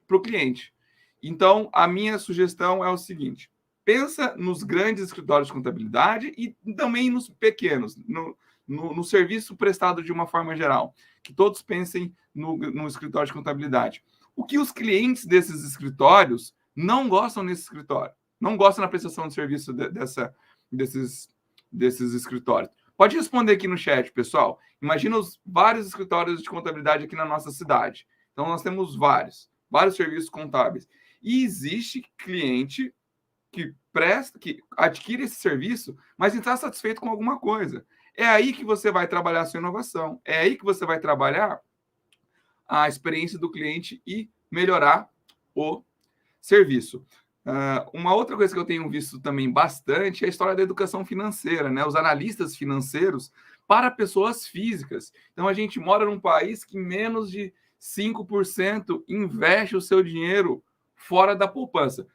Para o cliente. Então, a minha sugestão é o seguinte, pensa nos grandes escritórios de contabilidade e também nos pequenos, no serviço prestado de uma forma geral, que todos pensem no escritório de contabilidade. O que os clientes desses escritórios não gostam nesse escritório? Não gostam da prestação de serviço desses escritórios. Pode responder aqui no chat, pessoal. Imagina os vários escritórios de contabilidade aqui na nossa cidade. Então, nós temos vários serviços contábeis. E existe cliente que adquire esse serviço, mas não está satisfeito com alguma coisa. É aí que você vai trabalhar a sua inovação. É aí que você vai trabalhar a experiência do cliente e melhorar o serviço. Uma outra coisa que eu tenho visto também bastante é a história da educação financeira, né? Os analistas financeiros para pessoas físicas. Então, a gente mora num país que menos de 5% investe o seu dinheiro fora da poupança.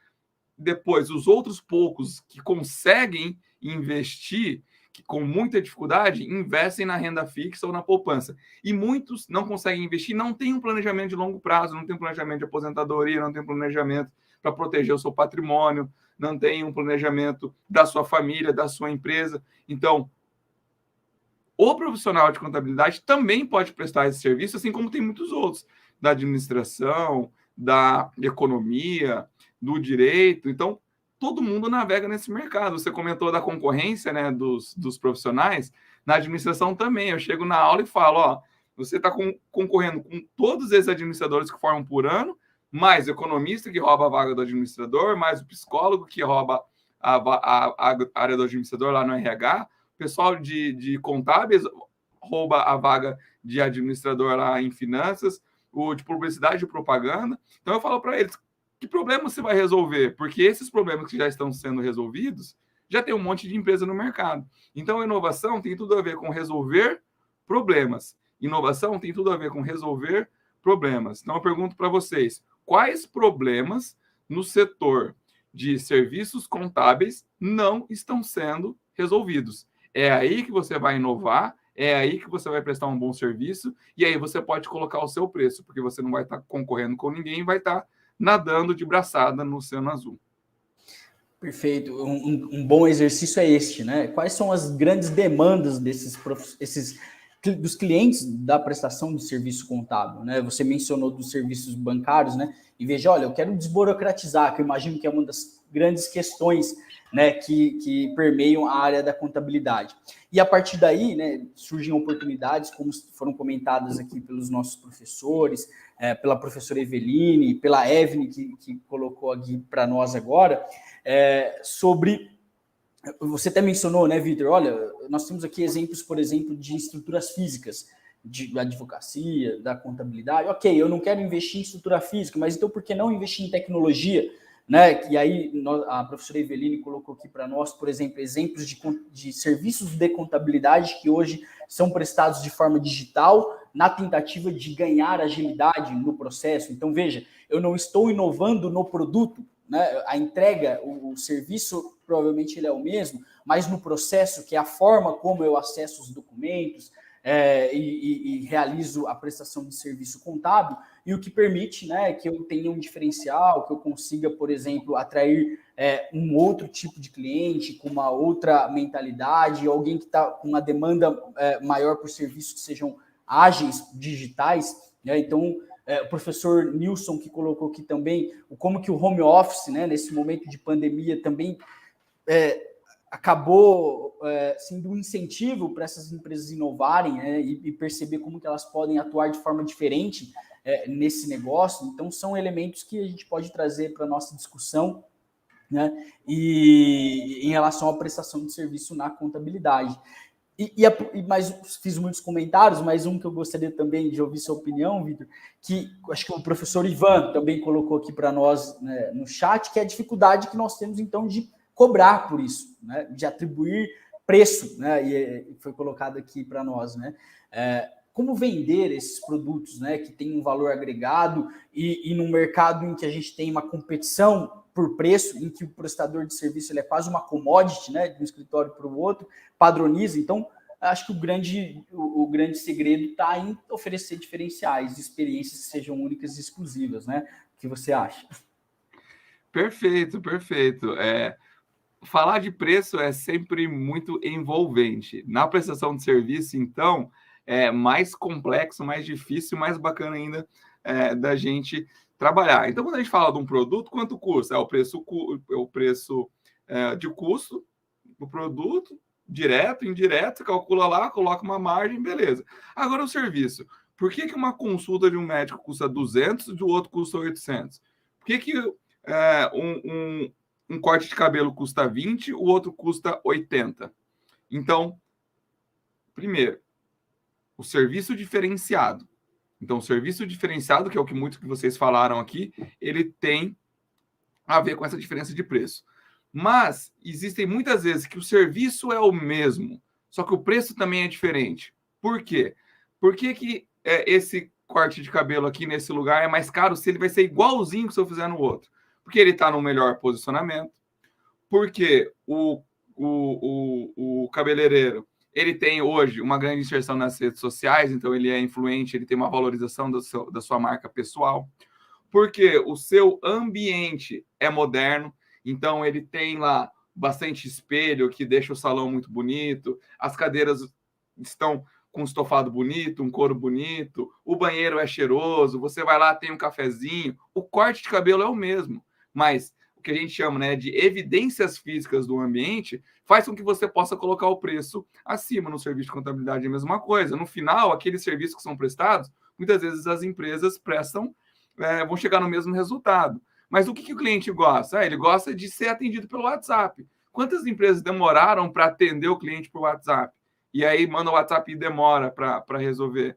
Depois, os outros poucos que conseguem investir, que com muita dificuldade, investem na renda fixa ou na poupança. E muitos não conseguem investir, não têm um planejamento de longo prazo, não tem um planejamento de aposentadoria, não tem um planejamento para proteger o seu patrimônio, não tem um planejamento da sua família, da sua empresa. Então, o profissional de contabilidade também pode prestar esse serviço, assim como tem muitos outros, da administração, da economia, do direito. Então, todo mundo navega nesse mercado. Você comentou da concorrência, né, dos profissionais, na administração também. Eu chego na aula e falo, ó, você está concorrendo com todos esses administradores que formam por ano, mais o economista que rouba a vaga do administrador, mais o psicólogo que rouba a área do administrador lá no RH, o pessoal de contábeis rouba a vaga de administrador lá em finanças, o de publicidade e propaganda. Então eu falo para eles, que problema você vai resolver? Porque esses problemas que já estão sendo resolvidos, já tem um monte de empresa no mercado. Então a inovação tem tudo a ver com resolver problemas. Inovação tem tudo a ver com resolver problemas. Então eu pergunto para vocês, quais problemas no setor de serviços contábeis não estão sendo resolvidos? É aí que você vai inovar, é aí que você vai prestar um bom serviço, e aí você pode colocar o seu preço, porque você não vai estar concorrendo com ninguém, vai estar nadando de braçada no oceano azul. Perfeito. Um bom exercício é este, né? Quais são as grandes demandas dos clientes da prestação de serviço contábil, né? Você mencionou dos serviços bancários, né? E veja, olha, eu quero desburocratizar, que eu imagino que é uma das grandes questões, né, que permeiam a área da contabilidade. E a partir daí, né, surgem oportunidades, como foram comentadas aqui pelos nossos professores, pela professora Eveline, pela Evne, que colocou aqui para nós agora, sobre... Você até mencionou, né, Vitor? Olha, nós temos aqui exemplos, por exemplo, de estruturas físicas, da advocacia, da contabilidade. Ok, eu não quero investir em estrutura física, mas então por que não investir em tecnologia? Né? E aí a professora Eveline colocou aqui para nós, por exemplo, exemplos de serviços de contabilidade que hoje são prestados de forma digital na tentativa de ganhar agilidade no processo. Então, veja, eu não estou inovando no produto, né? A entrega, o serviço, provavelmente ele é o mesmo, mas no processo, que é a forma como eu acesso os documentos, e realizo a prestação de serviço contábil, e o que permite, né, que eu tenha um diferencial, que eu consiga, por exemplo, atrair um outro tipo de cliente, com uma outra mentalidade, alguém que está com uma demanda maior por serviços que sejam ágeis, digitais, né? Então, o professor Nilson, que colocou aqui também, como que o home office, né, nesse momento de pandemia, também acabou sendo um incentivo para essas empresas inovarem, né, e perceber como que elas podem atuar de forma diferente nesse negócio. Então, são elementos que a gente pode trazer para a nossa discussão, né, e em relação à prestação de serviço na contabilidade. Mas fiz muitos comentários, mas um que eu gostaria também de ouvir sua opinião, Vitor, que acho que o professor Ivan também colocou aqui para nós, né, no chat, que é a dificuldade que nós temos, então, de cobrar por isso, né, de atribuir preço, né, e foi colocado aqui para nós, né, como vender esses produtos, né, que tem um valor agregado e num mercado em que a gente tem uma competição por preço, em que o prestador de serviço ele é quase uma commodity, né, de um escritório para o outro, padroniza. Então, acho que o grande segredo está em oferecer diferenciais, experiências que sejam únicas e exclusivas, né? O que você acha? Perfeito, perfeito. Falar de preço é sempre muito envolvente. Na prestação de serviço, então, é mais complexo, mais difícil, mais bacana ainda da gente trabalhar. Então, quando a gente fala de um produto, quanto custa? É o preço de custo do produto, direto, indireto, calcula lá, coloca uma margem, beleza. Agora o serviço. Por que uma consulta de um médico custa 200 e do outro custa 800? Por que um corte de cabelo custa 20, o outro custa 80? Então, primeiro, o serviço diferenciado. Então, o serviço diferenciado, que é o que muito que vocês falaram aqui, ele tem a ver com essa diferença de preço. Mas existem muitas vezes que o serviço é o mesmo, só que o preço também é diferente. Por quê? Por que esse corte de cabelo aqui nesse lugar é mais caro se ele vai ser igualzinho que se eu fizer no outro? Porque ele está no melhor posicionamento, porque o cabeleireiro ele tem hoje uma grande inserção nas redes sociais, então ele é influente, ele tem uma valorização da sua marca pessoal, porque o seu ambiente é moderno, então ele tem lá bastante espelho que deixa o salão muito bonito, as cadeiras estão com um estofado bonito, um couro bonito, o banheiro é cheiroso, você vai lá, tem um cafezinho, o corte de cabelo é o mesmo, mas o que a gente chama, né, de evidências físicas do ambiente faz com que você possa colocar o preço acima. No serviço de contabilidade é a mesma coisa. No final, aqueles serviços que são prestados, muitas vezes as empresas prestam, vão chegar no mesmo resultado. Mas o que o cliente gosta? Ele gosta de ser atendido pelo WhatsApp. Quantas empresas demoraram para atender o cliente por WhatsApp? E aí manda o WhatsApp e demora para resolver.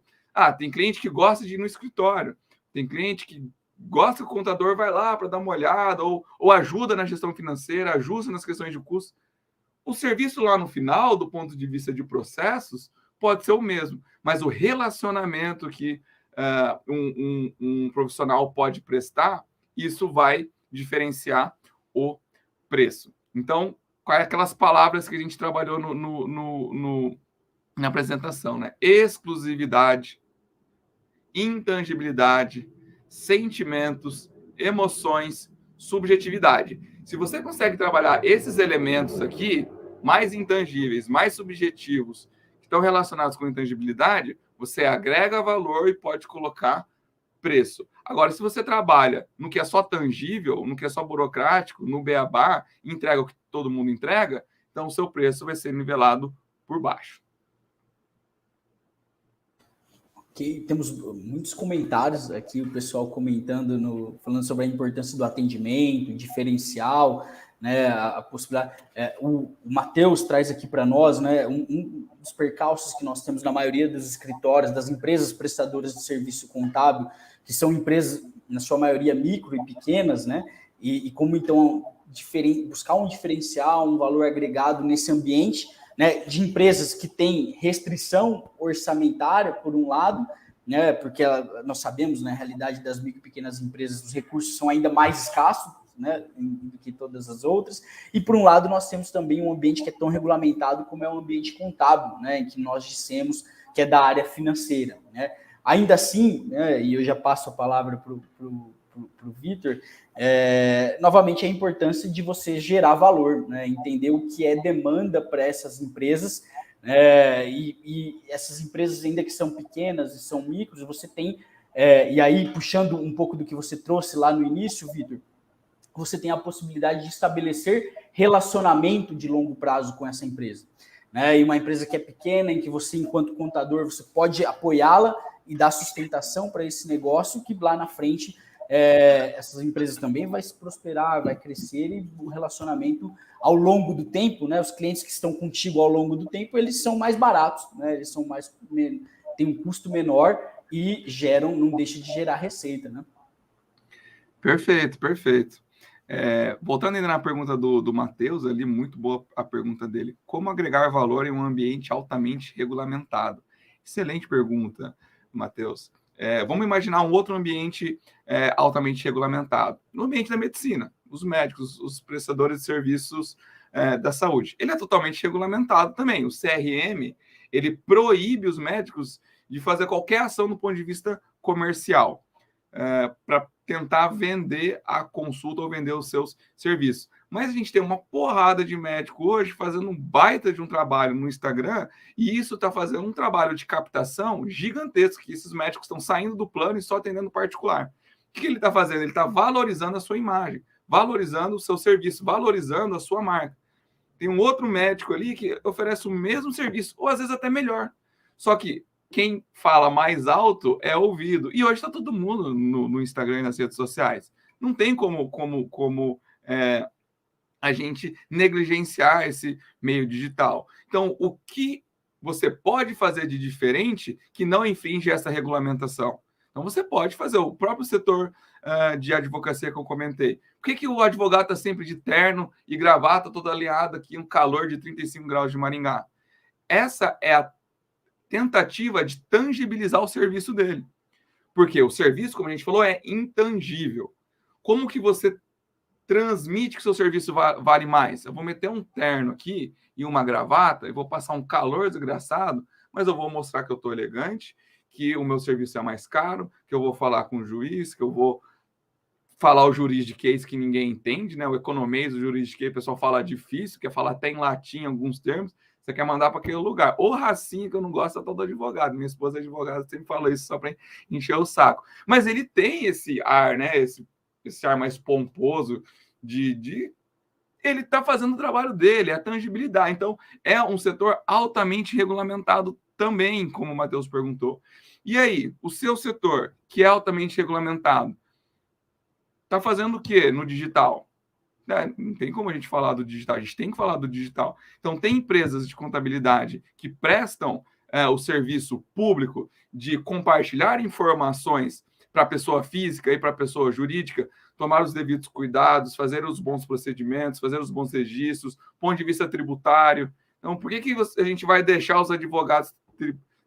Tem cliente que gosta de ir no escritório. Tem cliente que gosta que o contador vai lá para dar uma olhada, ou ajuda na gestão financeira, ajuda nas questões de custo. O serviço lá no final, do ponto de vista de processos, pode ser o mesmo, mas o relacionamento que um profissional pode prestar, isso vai diferenciar o preço. Então, quais aquelas palavras que a gente trabalhou na apresentação, né? Exclusividade, intangibilidade, sentimentos, emoções, subjetividade. Se você consegue trabalhar esses elementos aqui, mais intangíveis, mais subjetivos, que estão relacionados com intangibilidade, você agrega valor e pode colocar preço. Agora, se você trabalha no que é só tangível, no que é só burocrático, no beabá, entrega o que todo mundo entrega, então o seu preço vai ser nivelado por baixo. Okay. Temos muitos comentários aqui, o pessoal comentando, falando sobre a importância do atendimento, diferencial, né, a possibilidade. O Matheus traz aqui para nós, né, um dos percalços que nós temos na maioria dos escritórios, das empresas prestadoras de serviço contábil, que são empresas, na sua maioria, micro e pequenas, né, e como, então, buscar um diferencial, um valor agregado nesse ambiente, né, de empresas que têm restrição orçamentária, por um lado, né, porque nós sabemos, na realidade das micro e pequenas empresas, os recursos são ainda mais escassos, né, do que todas as outras, e por um lado nós temos também um ambiente que é tão regulamentado como é o ambiente contábil, né, em que nós dissemos que é da área financeira, né? Ainda assim, né, e eu já passo a palavra para o Vitor, novamente a importância de você gerar valor, né? Entender o que é demanda para essas empresas, e essas empresas, ainda que são pequenas e são micros, você tem, e aí puxando um pouco do que você trouxe lá no início, Vitor, você tem a possibilidade de estabelecer relacionamento de longo prazo com essa empresa, né? E uma empresa que é pequena, em que você, enquanto contador, você pode apoiá-la e dar sustentação para esse negócio, que lá na frente essas empresas também vai se prosperar, vai crescer, e o relacionamento ao longo do tempo, né? Os clientes que estão contigo ao longo do tempo, eles são mais baratos, né? Eles são têm um custo menor e não deixa de gerar receita, né? Perfeito, perfeito. Voltando ainda na pergunta do Matheus, ali, muito boa a pergunta dele. Como agregar valor em um ambiente altamente regulamentado? Excelente pergunta, Matheus. Vamos imaginar um outro ambiente altamente regulamentado. No ambiente da medicina, os médicos, os prestadores de serviços da saúde. Ele é totalmente regulamentado também. O CRM, ele proíbe os médicos de fazer qualquer ação do ponto de vista comercial, para tentar vender a consulta ou vender os seus serviços. Mas a gente tem uma porrada de médico hoje fazendo um baita de um trabalho no Instagram, e isso está fazendo um trabalho de captação gigantesco, que esses médicos estão saindo do plano e só atendendo particular. O que ele está fazendo? Ele está valorizando a sua imagem, valorizando o seu serviço, valorizando a sua marca. Tem um outro médico ali que oferece o mesmo serviço, ou às vezes até melhor. Só que quem fala mais alto é ouvido. E hoje está todo mundo no Instagram e nas redes sociais. Não tem como a gente negligenciar esse meio digital. Então, o que você pode fazer de diferente que não infringe essa regulamentação? Então, você pode fazer o próprio setor de advocacia que eu comentei. Por que o advogado está sempre de terno e gravata toda alinhada aqui, um calor de 35 graus de Maringá? Essa é a tentativa de tangibilizar o serviço dele. Porque o serviço, como a gente falou, é intangível. Como que você transmite que seu serviço vale mais? Eu vou meter um terno aqui e uma gravata, eu vou passar um calor desgraçado, mas eu vou mostrar que eu estou elegante, que o meu serviço é mais caro, que eu vou falar com o juiz, que eu vou falar o juridiquês que ninguém entende, né? O economês, o juridiquês, o pessoal fala difícil, quer falar até em latim alguns termos, você quer mandar para aquele lugar. Ou racinha, que eu não gosto, é todo advogado. Minha esposa é advogada, sempre fala isso só para encher o saco. Mas ele tem esse ar, né? Esse ar mais pomposo de ele está fazendo o trabalho dele, a tangibilidade. Então, é um setor altamente regulamentado também, como o Matheus perguntou. E aí, o seu setor, que é altamente regulamentado, está fazendo o quê no digital? Não tem como a gente falar do digital, a gente tem que falar do digital. Então, tem empresas de contabilidade que prestam o serviço público de compartilhar informações para a pessoa física e para a pessoa jurídica, tomar os devidos cuidados, fazer os bons procedimentos, fazer os bons registros, ponto de vista tributário. Então, por que a gente vai deixar os advogados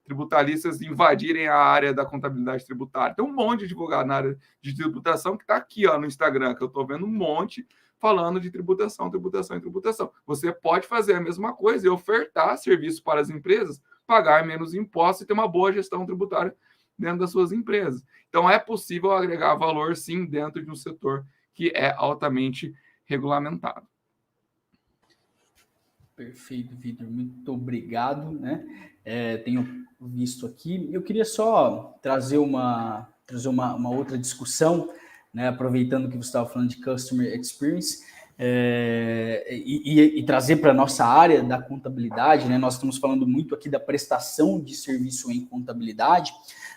tributaristas invadirem a área da contabilidade tributária? Tem um monte de advogado na área de tributação que está aqui no Instagram, que eu estou vendo um monte falando de tributação, tributação e tributação. Você pode fazer a mesma coisa e ofertar serviço para as empresas, pagar menos impostos e ter uma boa gestão tributária dentro das suas empresas. Então, é possível agregar valor, sim, dentro de um setor que é altamente regulamentado. Perfeito, Vitor. Muito obrigado, né? Tenho visto aqui. Eu queria só trazer uma outra discussão, né? Aproveitando que você estava falando de Customer Experience, e trazer para a nossa área da contabilidade, né? Nós estamos falando muito aqui da prestação de serviço em contabilidade,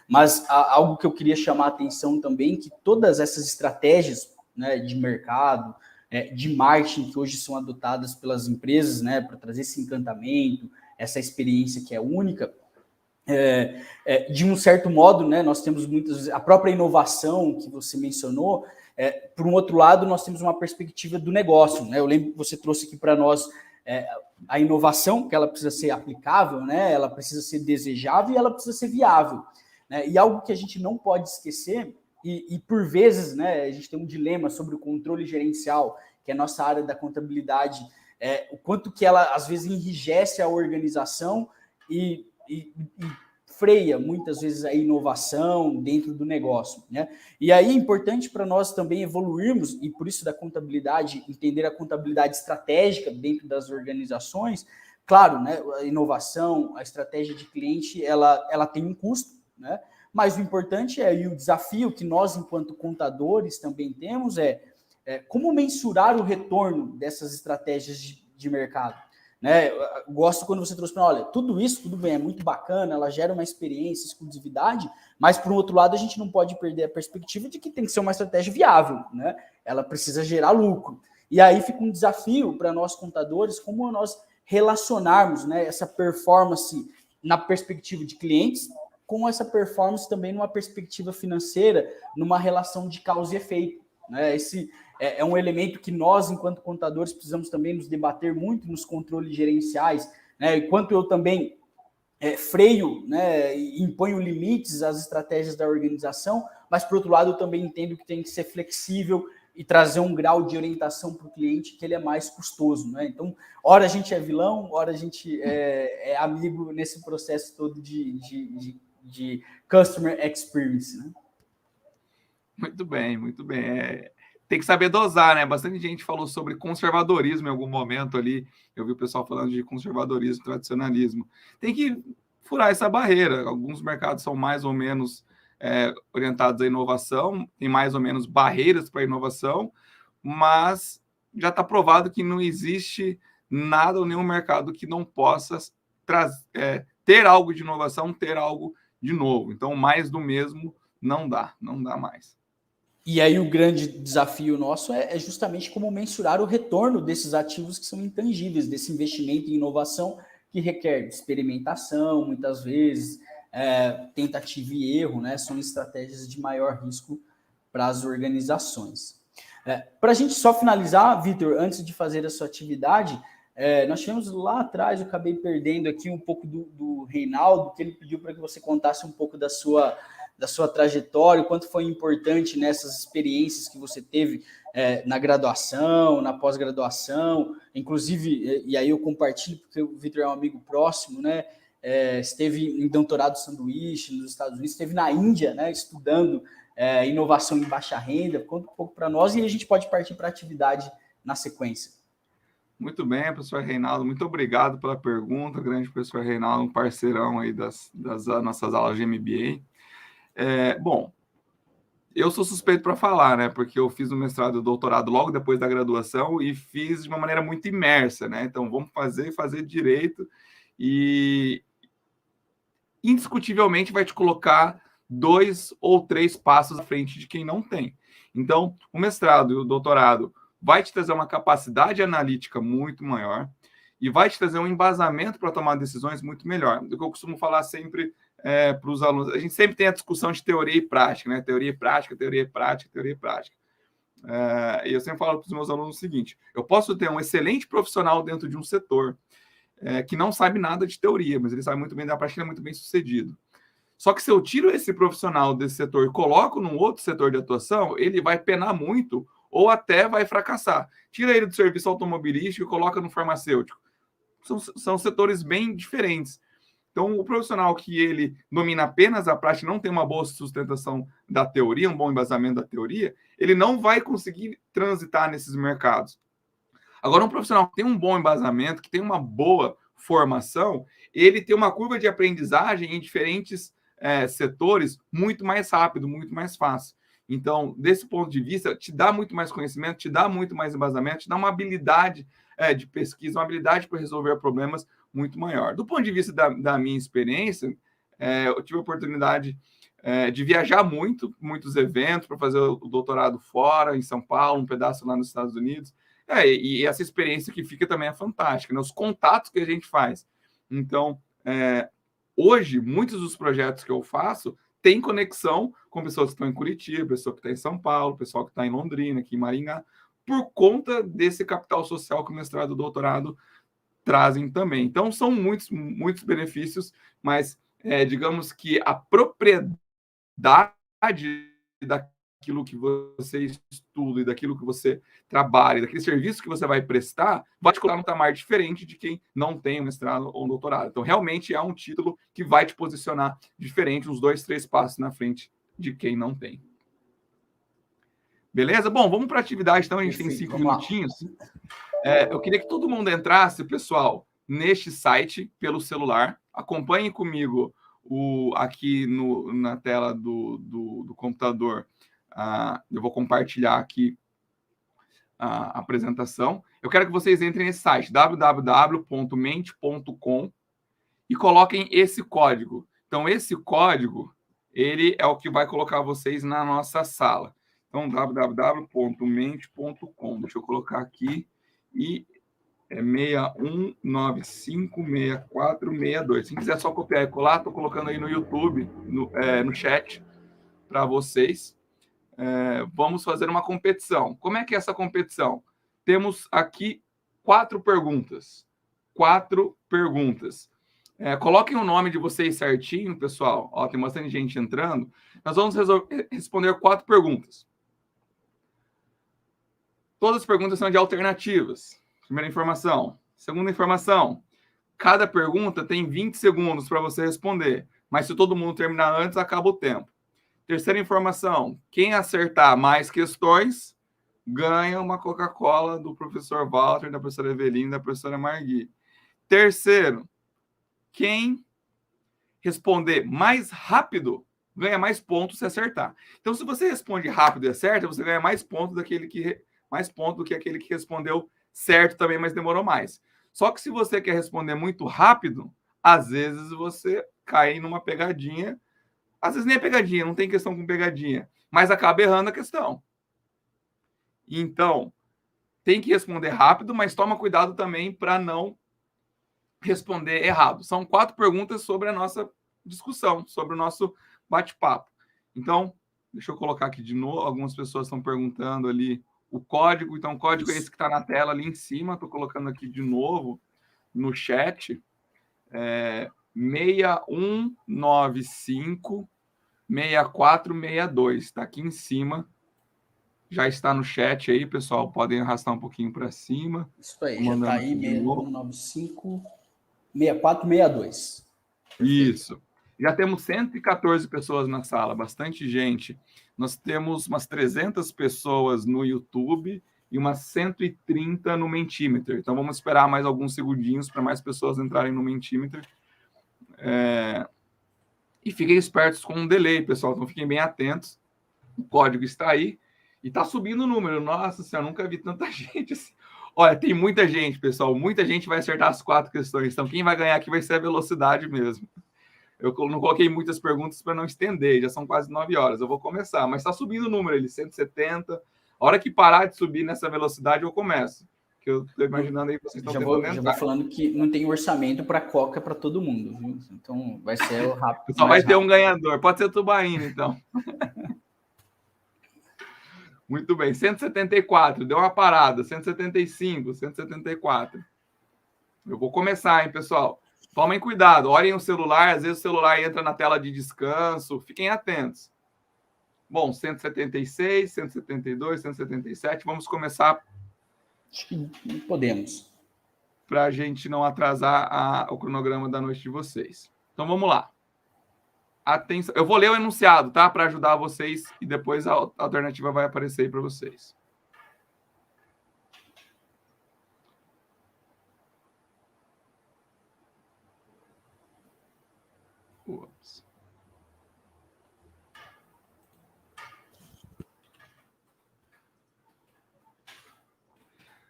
mas algo que eu queria chamar a atenção também, que todas essas estratégias, né, de mercado, de marketing que hoje são adotadas pelas empresas, né, para trazer esse encantamento, essa experiência que é única, de um certo modo, né, nós temos a própria inovação que você mencionou. Por um outro lado, nós temos uma perspectiva do negócio, né? Eu lembro que você trouxe aqui para nós a inovação, que ela precisa ser aplicável, né? Ela precisa ser desejável e ela precisa ser viável, né? E algo que a gente não pode esquecer, e por vezes, né, a gente tem um dilema sobre o controle gerencial, que é a nossa área da contabilidade, o quanto que ela, às vezes, enrijece a organização e freia muitas vezes a inovação dentro do negócio, né? E aí é importante para nós também evoluirmos, e por isso da contabilidade, entender a contabilidade estratégica dentro das organizações. Claro, né, a inovação, a estratégia de cliente, ela tem um custo, né? Mas o importante e o desafio que nós, enquanto contadores, também temos é como mensurar o retorno dessas estratégias de mercado. Né? Eu gosto quando você trouxe para olha, tudo isso, tudo bem, é muito bacana, ela gera uma experiência, exclusividade, mas, por um outro lado, a gente não pode perder a perspectiva de que tem que ser uma estratégia viável, né? Ela precisa gerar lucro. E aí fica um desafio para nós, contadores, como nós relacionarmos, né, essa performance na perspectiva de clientes com essa performance também numa perspectiva financeira, numa relação de causa e efeito. Né? Esse é um elemento que nós, enquanto contadores, precisamos também nos debater muito nos controles gerenciais, né? Enquanto eu também freio, né, e imponho limites às estratégias da organização, mas, por outro lado, eu também entendo que tem que ser flexível e trazer um grau de orientação para o cliente que ele é mais custoso. Né? Então, ora a gente é vilão, ora a gente é amigo nesse processo todo de customer experience. Né? Muito bem, muito bem. Tem que saber dosar, né? Bastante gente falou sobre conservadorismo em algum momento ali. Eu vi o pessoal falando de conservadorismo, tradicionalismo. Tem que furar essa barreira. Alguns mercados são mais ou menos orientados à inovação, tem mais ou menos barreiras para a inovação, mas já está provado que não existe nada ou nenhum mercado que não possa ter algo de inovação, ter algo de novo. Então, mais do mesmo não dá mais. E aí o grande desafio nosso é justamente como mensurar o retorno desses ativos que são intangíveis, desse investimento em inovação que requer experimentação, muitas vezes, tentativa e erro, né? São estratégias de maior risco para as organizações. Para a gente só finalizar, Vitor, antes de fazer a sua atividade, nós tivemos lá atrás, eu acabei perdendo aqui um pouco do Reinaldo, que ele pediu para que você contasse um pouco da sua trajetória, o quanto foi importante nessas experiências que você teve na graduação, na pós-graduação, inclusive, e aí eu compartilho, porque o Vitor é um amigo próximo, né? Esteve em doutorado sanduíche nos Estados Unidos, esteve na Índia, né, estudando inovação em baixa renda. Conta um pouco para nós e a gente pode partir para a atividade na sequência. Muito bem, professor Reinaldo, muito obrigado pela pergunta, grande professor Reinaldo, um parceirão aí das nossas aulas de MBA. Bom, eu sou suspeito para falar, né? Porque eu fiz o mestrado e o doutorado logo depois da graduação e fiz de uma maneira muito imersa, né? Então, vamos fazer direito e indiscutivelmente vai te colocar 2 ou 3 passos à frente de quem não tem. Então, o mestrado e o doutorado vai te trazer uma capacidade analítica muito maior e vai te trazer um embasamento para tomar decisões muito melhor. Do que eu costumo falar sempre para os alunos, a gente sempre tem a discussão de teoria e prática, né? Teoria e prática, teoria e prática, teoria e prática. E eu sempre falo para os meus alunos o seguinte: eu posso ter um excelente profissional dentro de um setor que não sabe nada de teoria, mas ele sabe muito bem da prática, ele é muito bem sucedido. Só que se eu tiro esse profissional desse setor e coloco num outro setor de atuação, ele vai penar muito ou até vai fracassar. Tira ele do serviço automobilístico e coloca no farmacêutico. São setores bem diferentes. Então, o profissional que ele domina apenas a prática, não tem uma boa sustentação da teoria, um bom embasamento da teoria, ele não vai conseguir transitar nesses mercados. Agora, um profissional que tem um bom embasamento, que tem uma boa formação, ele tem uma curva de aprendizagem em diferentes setores muito mais rápido, muito mais fácil. Então, desse ponto de vista, te dá muito mais conhecimento, te dá muito mais embasamento, te dá uma habilidade de pesquisa, uma habilidade para resolver problemas muito maior. Do ponto de vista da minha experiência, eu tive a oportunidade de viajar muitos eventos para fazer o doutorado fora, em São Paulo, um pedaço lá nos Estados Unidos. E essa experiência que fica também é fantástica, né? Os contatos que a gente faz. Então, hoje, muitos dos projetos que eu faço têm conexão com pessoas que estão em Curitiba, pessoa que está em São Paulo, pessoal que está em Londrina, aqui em Maringá, por conta desse capital social que o mestrado e o doutorado trazem também. Então, são muitos benefícios, mas digamos que a propriedade daquilo que você estuda e daquilo que você trabalha, daquele serviço que você vai prestar, vai te colocar num patamar diferente de quem não tem um mestrado ou um doutorado. Então, realmente é um título que vai te posicionar diferente, uns 2, 3 passos na frente de quem não tem. Beleza? Bom, vamos para a atividade, então. A gente tem 5 minutinhos. Eu queria que todo mundo entrasse, pessoal, neste site pelo celular. Acompanhem comigo aqui na tela do computador. Eu vou compartilhar aqui a apresentação. Eu quero que vocês entrem nesse site, www.mente.com, e coloquem esse código. Então, esse código, ele é o que vai colocar vocês na nossa sala. Então, www.mente.com. Deixa eu colocar aqui. E é 61956462. Se quiser só copiar e colar, estou colocando aí no YouTube, no chat, para vocês. Vamos fazer uma competição. Como é que é essa competição? Temos aqui 4 perguntas. 4 perguntas. Coloquem o nome de vocês certinho, pessoal. Ó, tem bastante gente entrando. Nós vamos responder 4 perguntas. Todas as perguntas são de alternativas. Primeira informação. Segunda informação. Cada pergunta tem 20 segundos para você responder. Mas se todo mundo terminar antes, acaba o tempo. Terceira informação. Quem acertar mais questões, ganha uma Coca-Cola do professor Walter, da professora Eveline e da professora Margui. Terceiro. Quem responder mais rápido, ganha mais pontos se acertar. Então, se você responde rápido e acerta, você ganha mais pontos do que aquele que respondeu certo também, mas demorou mais. Só que se você quer responder muito rápido, às vezes você cai numa pegadinha. Às vezes nem é pegadinha, não tem questão com pegadinha, mas acaba errando a questão. Então, tem que responder rápido, mas toma cuidado também para não responder errado. São 4 perguntas sobre a nossa discussão, sobre o nosso bate-papo. Então, deixa eu colocar aqui de novo. Algumas pessoas estão perguntando ali o código. Então, o código é esse que está na tela ali em cima. Estou colocando aqui de novo no chat. 6195-6462. Está aqui em cima. Já está no chat aí, pessoal. Podem arrastar um pouquinho para cima. Isso aí, já está aí, 6195-6462. Isso. Já temos 114 pessoas na sala, bastante gente. Nós temos umas 300 pessoas no YouTube e umas 130 no Mentimeter. Então, vamos esperar mais alguns segundinhos para mais pessoas entrarem no Mentimeter. E fiquem espertos com o delay, pessoal. Então, fiquem bem atentos. O código está aí e está subindo o número. Nossa senhora, nunca vi tanta gente assim. Olha, tem muita gente, pessoal. Muita gente vai acertar as 4 questões. Então, quem vai ganhar aqui vai ser a velocidade mesmo. Eu não coloquei muitas perguntas para não estender. Já são quase 9 horas. Eu vou começar. Mas está subindo o número, ele 170. A hora que parar de subir nessa velocidade, eu começo. Que eu estou imaginando aí que vocês estão tentando entrar. Já vou falando que não tem orçamento para Coca para todo mundo. Viu? Então, vai ser o rápido. Só vai ter um ganhador. Pode ser o Tubaína, então. Muito bem, 174, deu uma parada, 175, 174. Eu vou começar, hein, pessoal? Tomem cuidado, olhem o celular, às vezes o celular entra na tela de descanso, fiquem atentos. Bom, 176, 172, 177, vamos começar. Acho que podemos. Para a gente não atrasar o cronograma da noite de vocês. Então, vamos lá. Atenção, eu vou ler o enunciado, tá? Para ajudar vocês e depois a alternativa vai aparecer aí para vocês. Ups.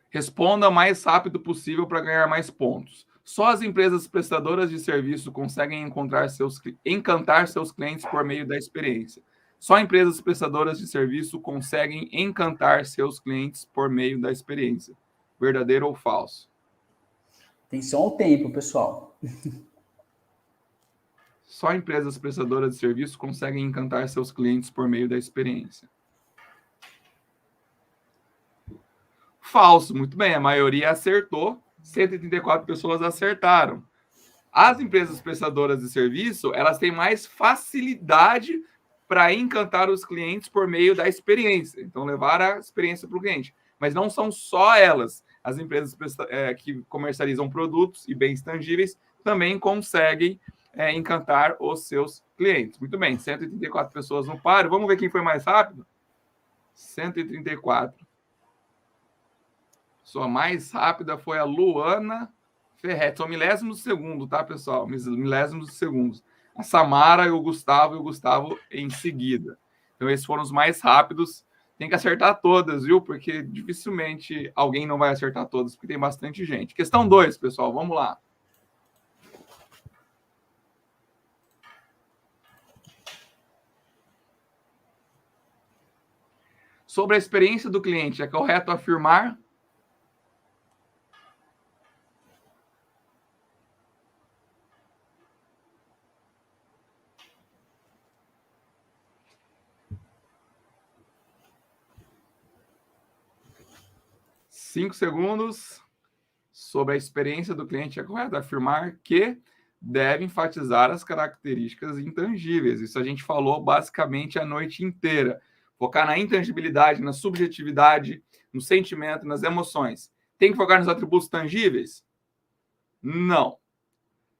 Responda o mais rápido possível para ganhar mais pontos. Só as empresas prestadoras de serviço conseguem encantar seus clientes por meio da experiência. Só empresas prestadoras de serviço conseguem encantar seus clientes por meio da experiência. Verdadeiro ou falso? Atenção ao tempo, pessoal. Só empresas prestadoras de serviço conseguem encantar seus clientes por meio da experiência. Falso, muito bem. A maioria acertou. 134 pessoas acertaram. As empresas prestadoras de serviço, elas têm mais facilidade para encantar os clientes por meio da experiência. Então, levar a experiência para o cliente. Mas não são só elas. As empresas que comercializam produtos e bens tangíveis também conseguem encantar os seus clientes. Muito bem, 134 pessoas no páreo. Vamos ver quem foi mais rápido? 134. Sua mais rápida foi a Luana Ferretti. São milésimos de segundo, tá, pessoal? Milésimos de segundos. A Samara e o Gustavo em seguida. Então, esses foram os mais rápidos. Tem que acertar todas, viu? Porque dificilmente alguém não vai acertar todas, porque tem bastante gente. Questão 2, pessoal, vamos lá. Sobre a experiência do cliente, é correto afirmar? Cinco segundos. Sobre a experiência do cliente, é correto afirmar que deve enfatizar as características intangíveis. Isso a gente falou basicamente a noite inteira. Focar na intangibilidade, na subjetividade, no sentimento, nas emoções. Tem que focar nos atributos tangíveis? Não.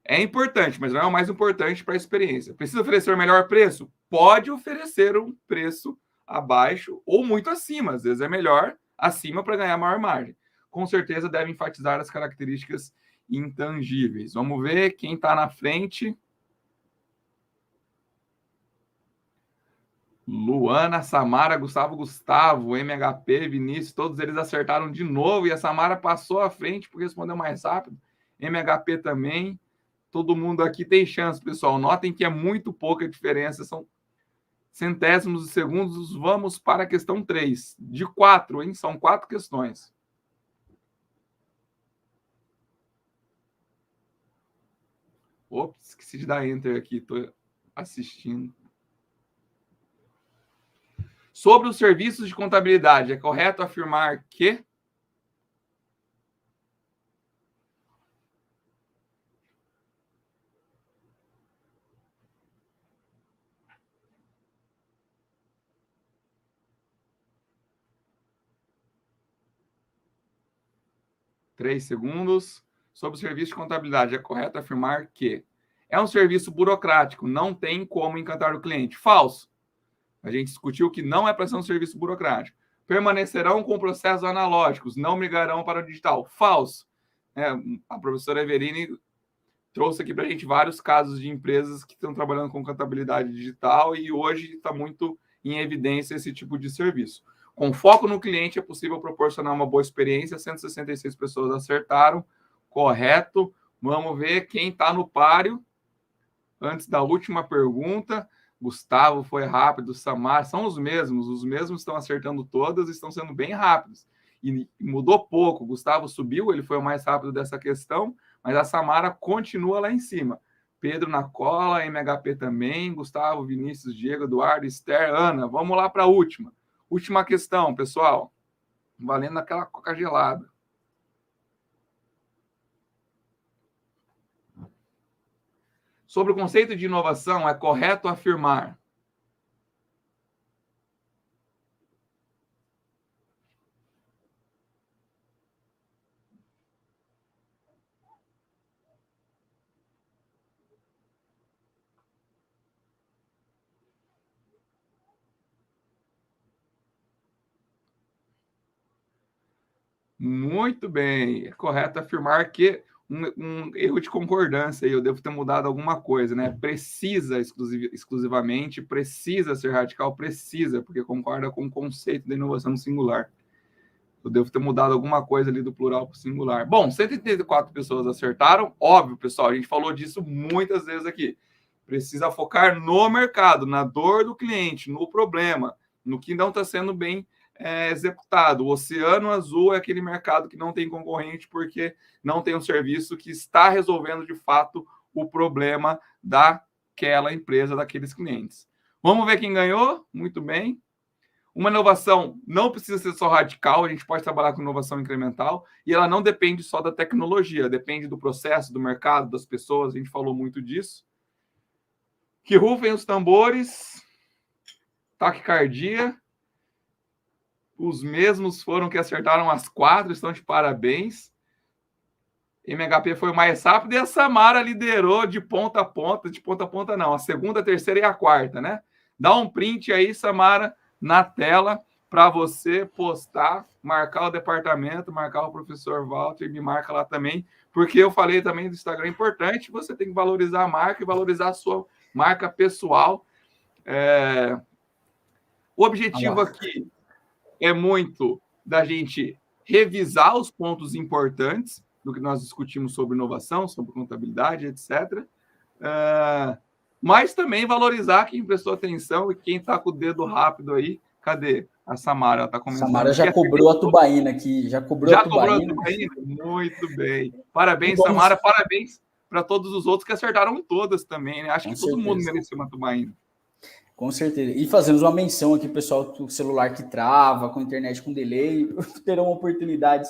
É importante, mas não é o mais importante para a experiência. Precisa oferecer o melhor preço? Pode oferecer um preço abaixo ou muito acima. Às vezes é melhor acima para ganhar maior margem. Com certeza deve enfatizar as características intangíveis. Vamos ver quem está na frente. Luana, Samara, Gustavo, MHP, Vinícius, todos eles acertaram de novo e a Samara passou à frente porque respondeu mais rápido. MHP também. Todo mundo aqui tem chance, pessoal. Notem que é muito pouca diferença, são centésimos de segundos. Vamos para a questão 3. De 4, hein? São 4 questões. Ops, esqueci de dar enter aqui, estou assistindo. Sobre os serviços de contabilidade, é correto afirmar que... Três segundos. Sobre o serviço de contabilidade, é correto afirmar que é um serviço burocrático, não tem como encantar o cliente. Falso. A gente discutiu que não é para ser um serviço burocrático. Permanecerão com processos analógicos, não migrarão para o digital. Falso. A professora Everine trouxe aqui para a gente vários casos de empresas que estão trabalhando com contabilidade digital e hoje está muito em evidência esse tipo de serviço. Com foco no cliente, é possível proporcionar uma boa experiência. 166 pessoas acertaram. Correto. Vamos ver quem está no páreo. Antes da última pergunta, Gustavo foi rápido, Samar, são os mesmos estão acertando todas e estão sendo bem rápidos. E mudou pouco. Gustavo subiu, ele foi o mais rápido dessa questão, mas a Samara continua lá em cima. Pedro na cola, MHP também, Gustavo, Vinícius, Diego, Eduardo, Esther, Ana. Vamos lá para a última. Última questão, pessoal. Valendo aquela coca gelada. Sobre o conceito de inovação, é correto afirmar muito bem. É correto afirmar que um erro de concordância, eu devo ter mudado alguma coisa, né? Precisa exclusivamente, precisa ser radical, precisa, porque concorda com o conceito da inovação singular. Eu devo ter mudado alguma coisa ali do plural para o singular. Bom, 134 pessoas acertaram. Óbvio, pessoal, a gente falou disso muitas vezes aqui. Precisa focar no mercado, na dor do cliente, no problema, no que não está sendo bem executado. O Oceano Azul é aquele mercado que não tem concorrente porque não tem um serviço que está resolvendo de fato o problema daquela empresa, daqueles clientes. Vamos ver quem ganhou? Muito bem. Uma inovação não precisa ser só radical, a gente pode trabalhar com inovação incremental e ela não depende só da tecnologia, depende do processo, do mercado, das pessoas, a gente falou muito disso. Que rufem os tambores. taquicardia. Os mesmos foram que acertaram as 4, estão de parabéns. MHP foi o mais rápido e a Samara liderou de ponta a ponta não, a segunda, a terceira e a quarta, né? Dá um print aí, Samara, na tela, para você postar, marcar o departamento, marcar o professor Walter, me marca lá também, porque eu falei também do Instagram, é importante, você tem que valorizar a marca e valorizar a sua marca pessoal. O objetivo aqui é muito da gente revisar os pontos importantes do que nós discutimos sobre inovação, sobre contabilidade, etc. Mas também valorizar quem prestou atenção e quem está com o dedo rápido aí. Cadê? A Samara está comentando. Samara já cobrou a tubaína aqui. Já cobrou a tubaína? Muito bem. Parabéns, Samara. Parabéns para todos os outros que acertaram todas também, né? Acho que todo mundo mereceu uma tubaína. Com certeza. E fazemos uma menção aqui, pessoal, do celular que trava, com internet com delay, terão oportunidades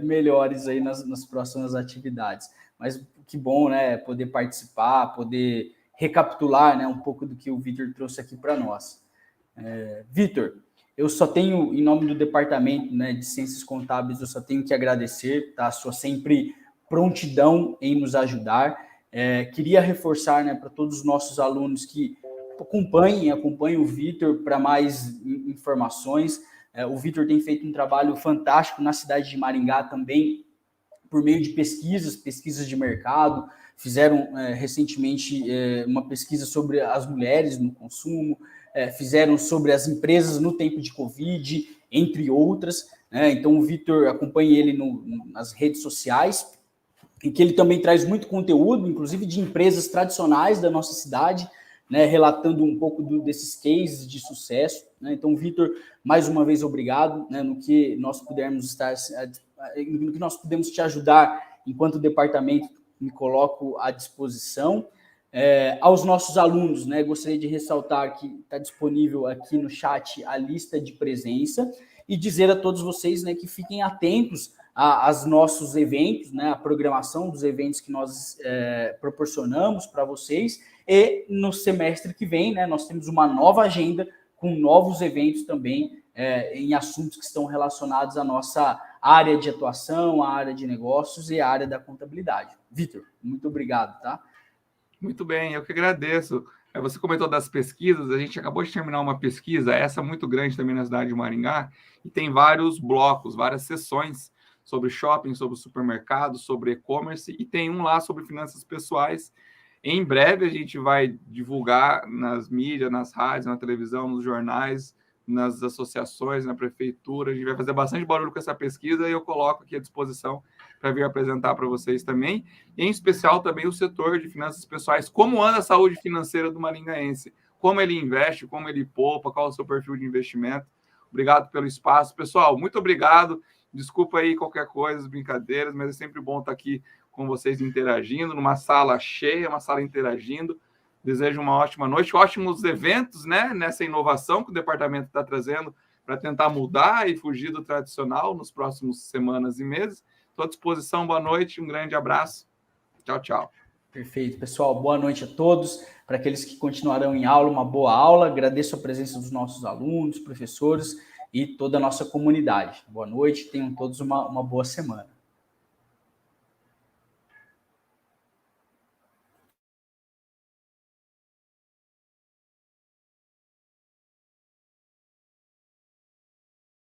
melhores aí nas próximas atividades. Mas que bom, né? Poder participar, poder recapitular, né, um pouco do que o Vitor trouxe aqui para nós. Vitor, eu só tenho, em nome do departamento, né, de Ciências Contábeis, eu só tenho que agradecer, tá? A sua sempre prontidão em nos ajudar. Queria reforçar, né, para todos os nossos alunos que acompanhem o Vitor para mais informações. O Vitor tem feito um trabalho fantástico na cidade de Maringá também, por meio de pesquisas de mercado. Fizeram recentemente uma pesquisa sobre as mulheres no consumo, fizeram sobre as empresas no tempo de Covid, entre outras. Então, o Vitor, acompanhe ele nas redes sociais, em que ele também traz muito conteúdo, inclusive de empresas tradicionais da nossa cidade, né, relatando um pouco desses cases de sucesso. Né? Então, Vitor, mais uma vez, obrigado, né, no que nós pudermos no que nós podemos te ajudar enquanto departamento, me coloco à disposição. Aos nossos alunos, né, gostaria de ressaltar que está disponível aqui no chat a lista de presença e dizer a todos vocês, né, que fiquem atentos aos nossos eventos, né, a programação dos eventos que nós proporcionamos para vocês. E no semestre que vem, né, nós temos uma nova agenda com novos eventos também em assuntos que estão relacionados à nossa área de atuação, à área de negócios e à área da contabilidade. Vitor, muito obrigado, tá? Muito bem, eu que agradeço. Você comentou das pesquisas, a gente acabou de terminar uma pesquisa, essa muito grande também na cidade de Maringá, e tem vários blocos, várias sessões sobre shopping, sobre supermercado, sobre e-commerce, e tem um lá sobre finanças pessoais. Em breve a gente vai divulgar nas mídias, nas rádios, na televisão, nos jornais, nas associações, na prefeitura. A gente vai fazer bastante barulho com essa pesquisa e eu coloco aqui à disposição para vir apresentar para vocês também. E, em especial, também o setor de finanças pessoais. Como anda a saúde financeira do maringaense? Como ele investe, como ele poupa, qual é o seu perfil de investimento? Obrigado pelo espaço. Pessoal, muito obrigado. Desculpa aí qualquer coisa, brincadeiras, mas é sempre bom estar aqui com vocês interagindo, numa sala cheia, uma sala interagindo. Desejo uma ótima noite, ótimos eventos, né, nessa inovação que o departamento está trazendo para tentar mudar e fugir do tradicional nos próximos semanas e meses. Estou à disposição, boa noite, um grande abraço. Tchau, tchau. Perfeito, pessoal, boa noite a todos. Para aqueles que continuarão em aula, uma boa aula. Agradeço a presença dos nossos alunos, professores e toda a nossa comunidade. Boa noite, tenham todos uma boa semana.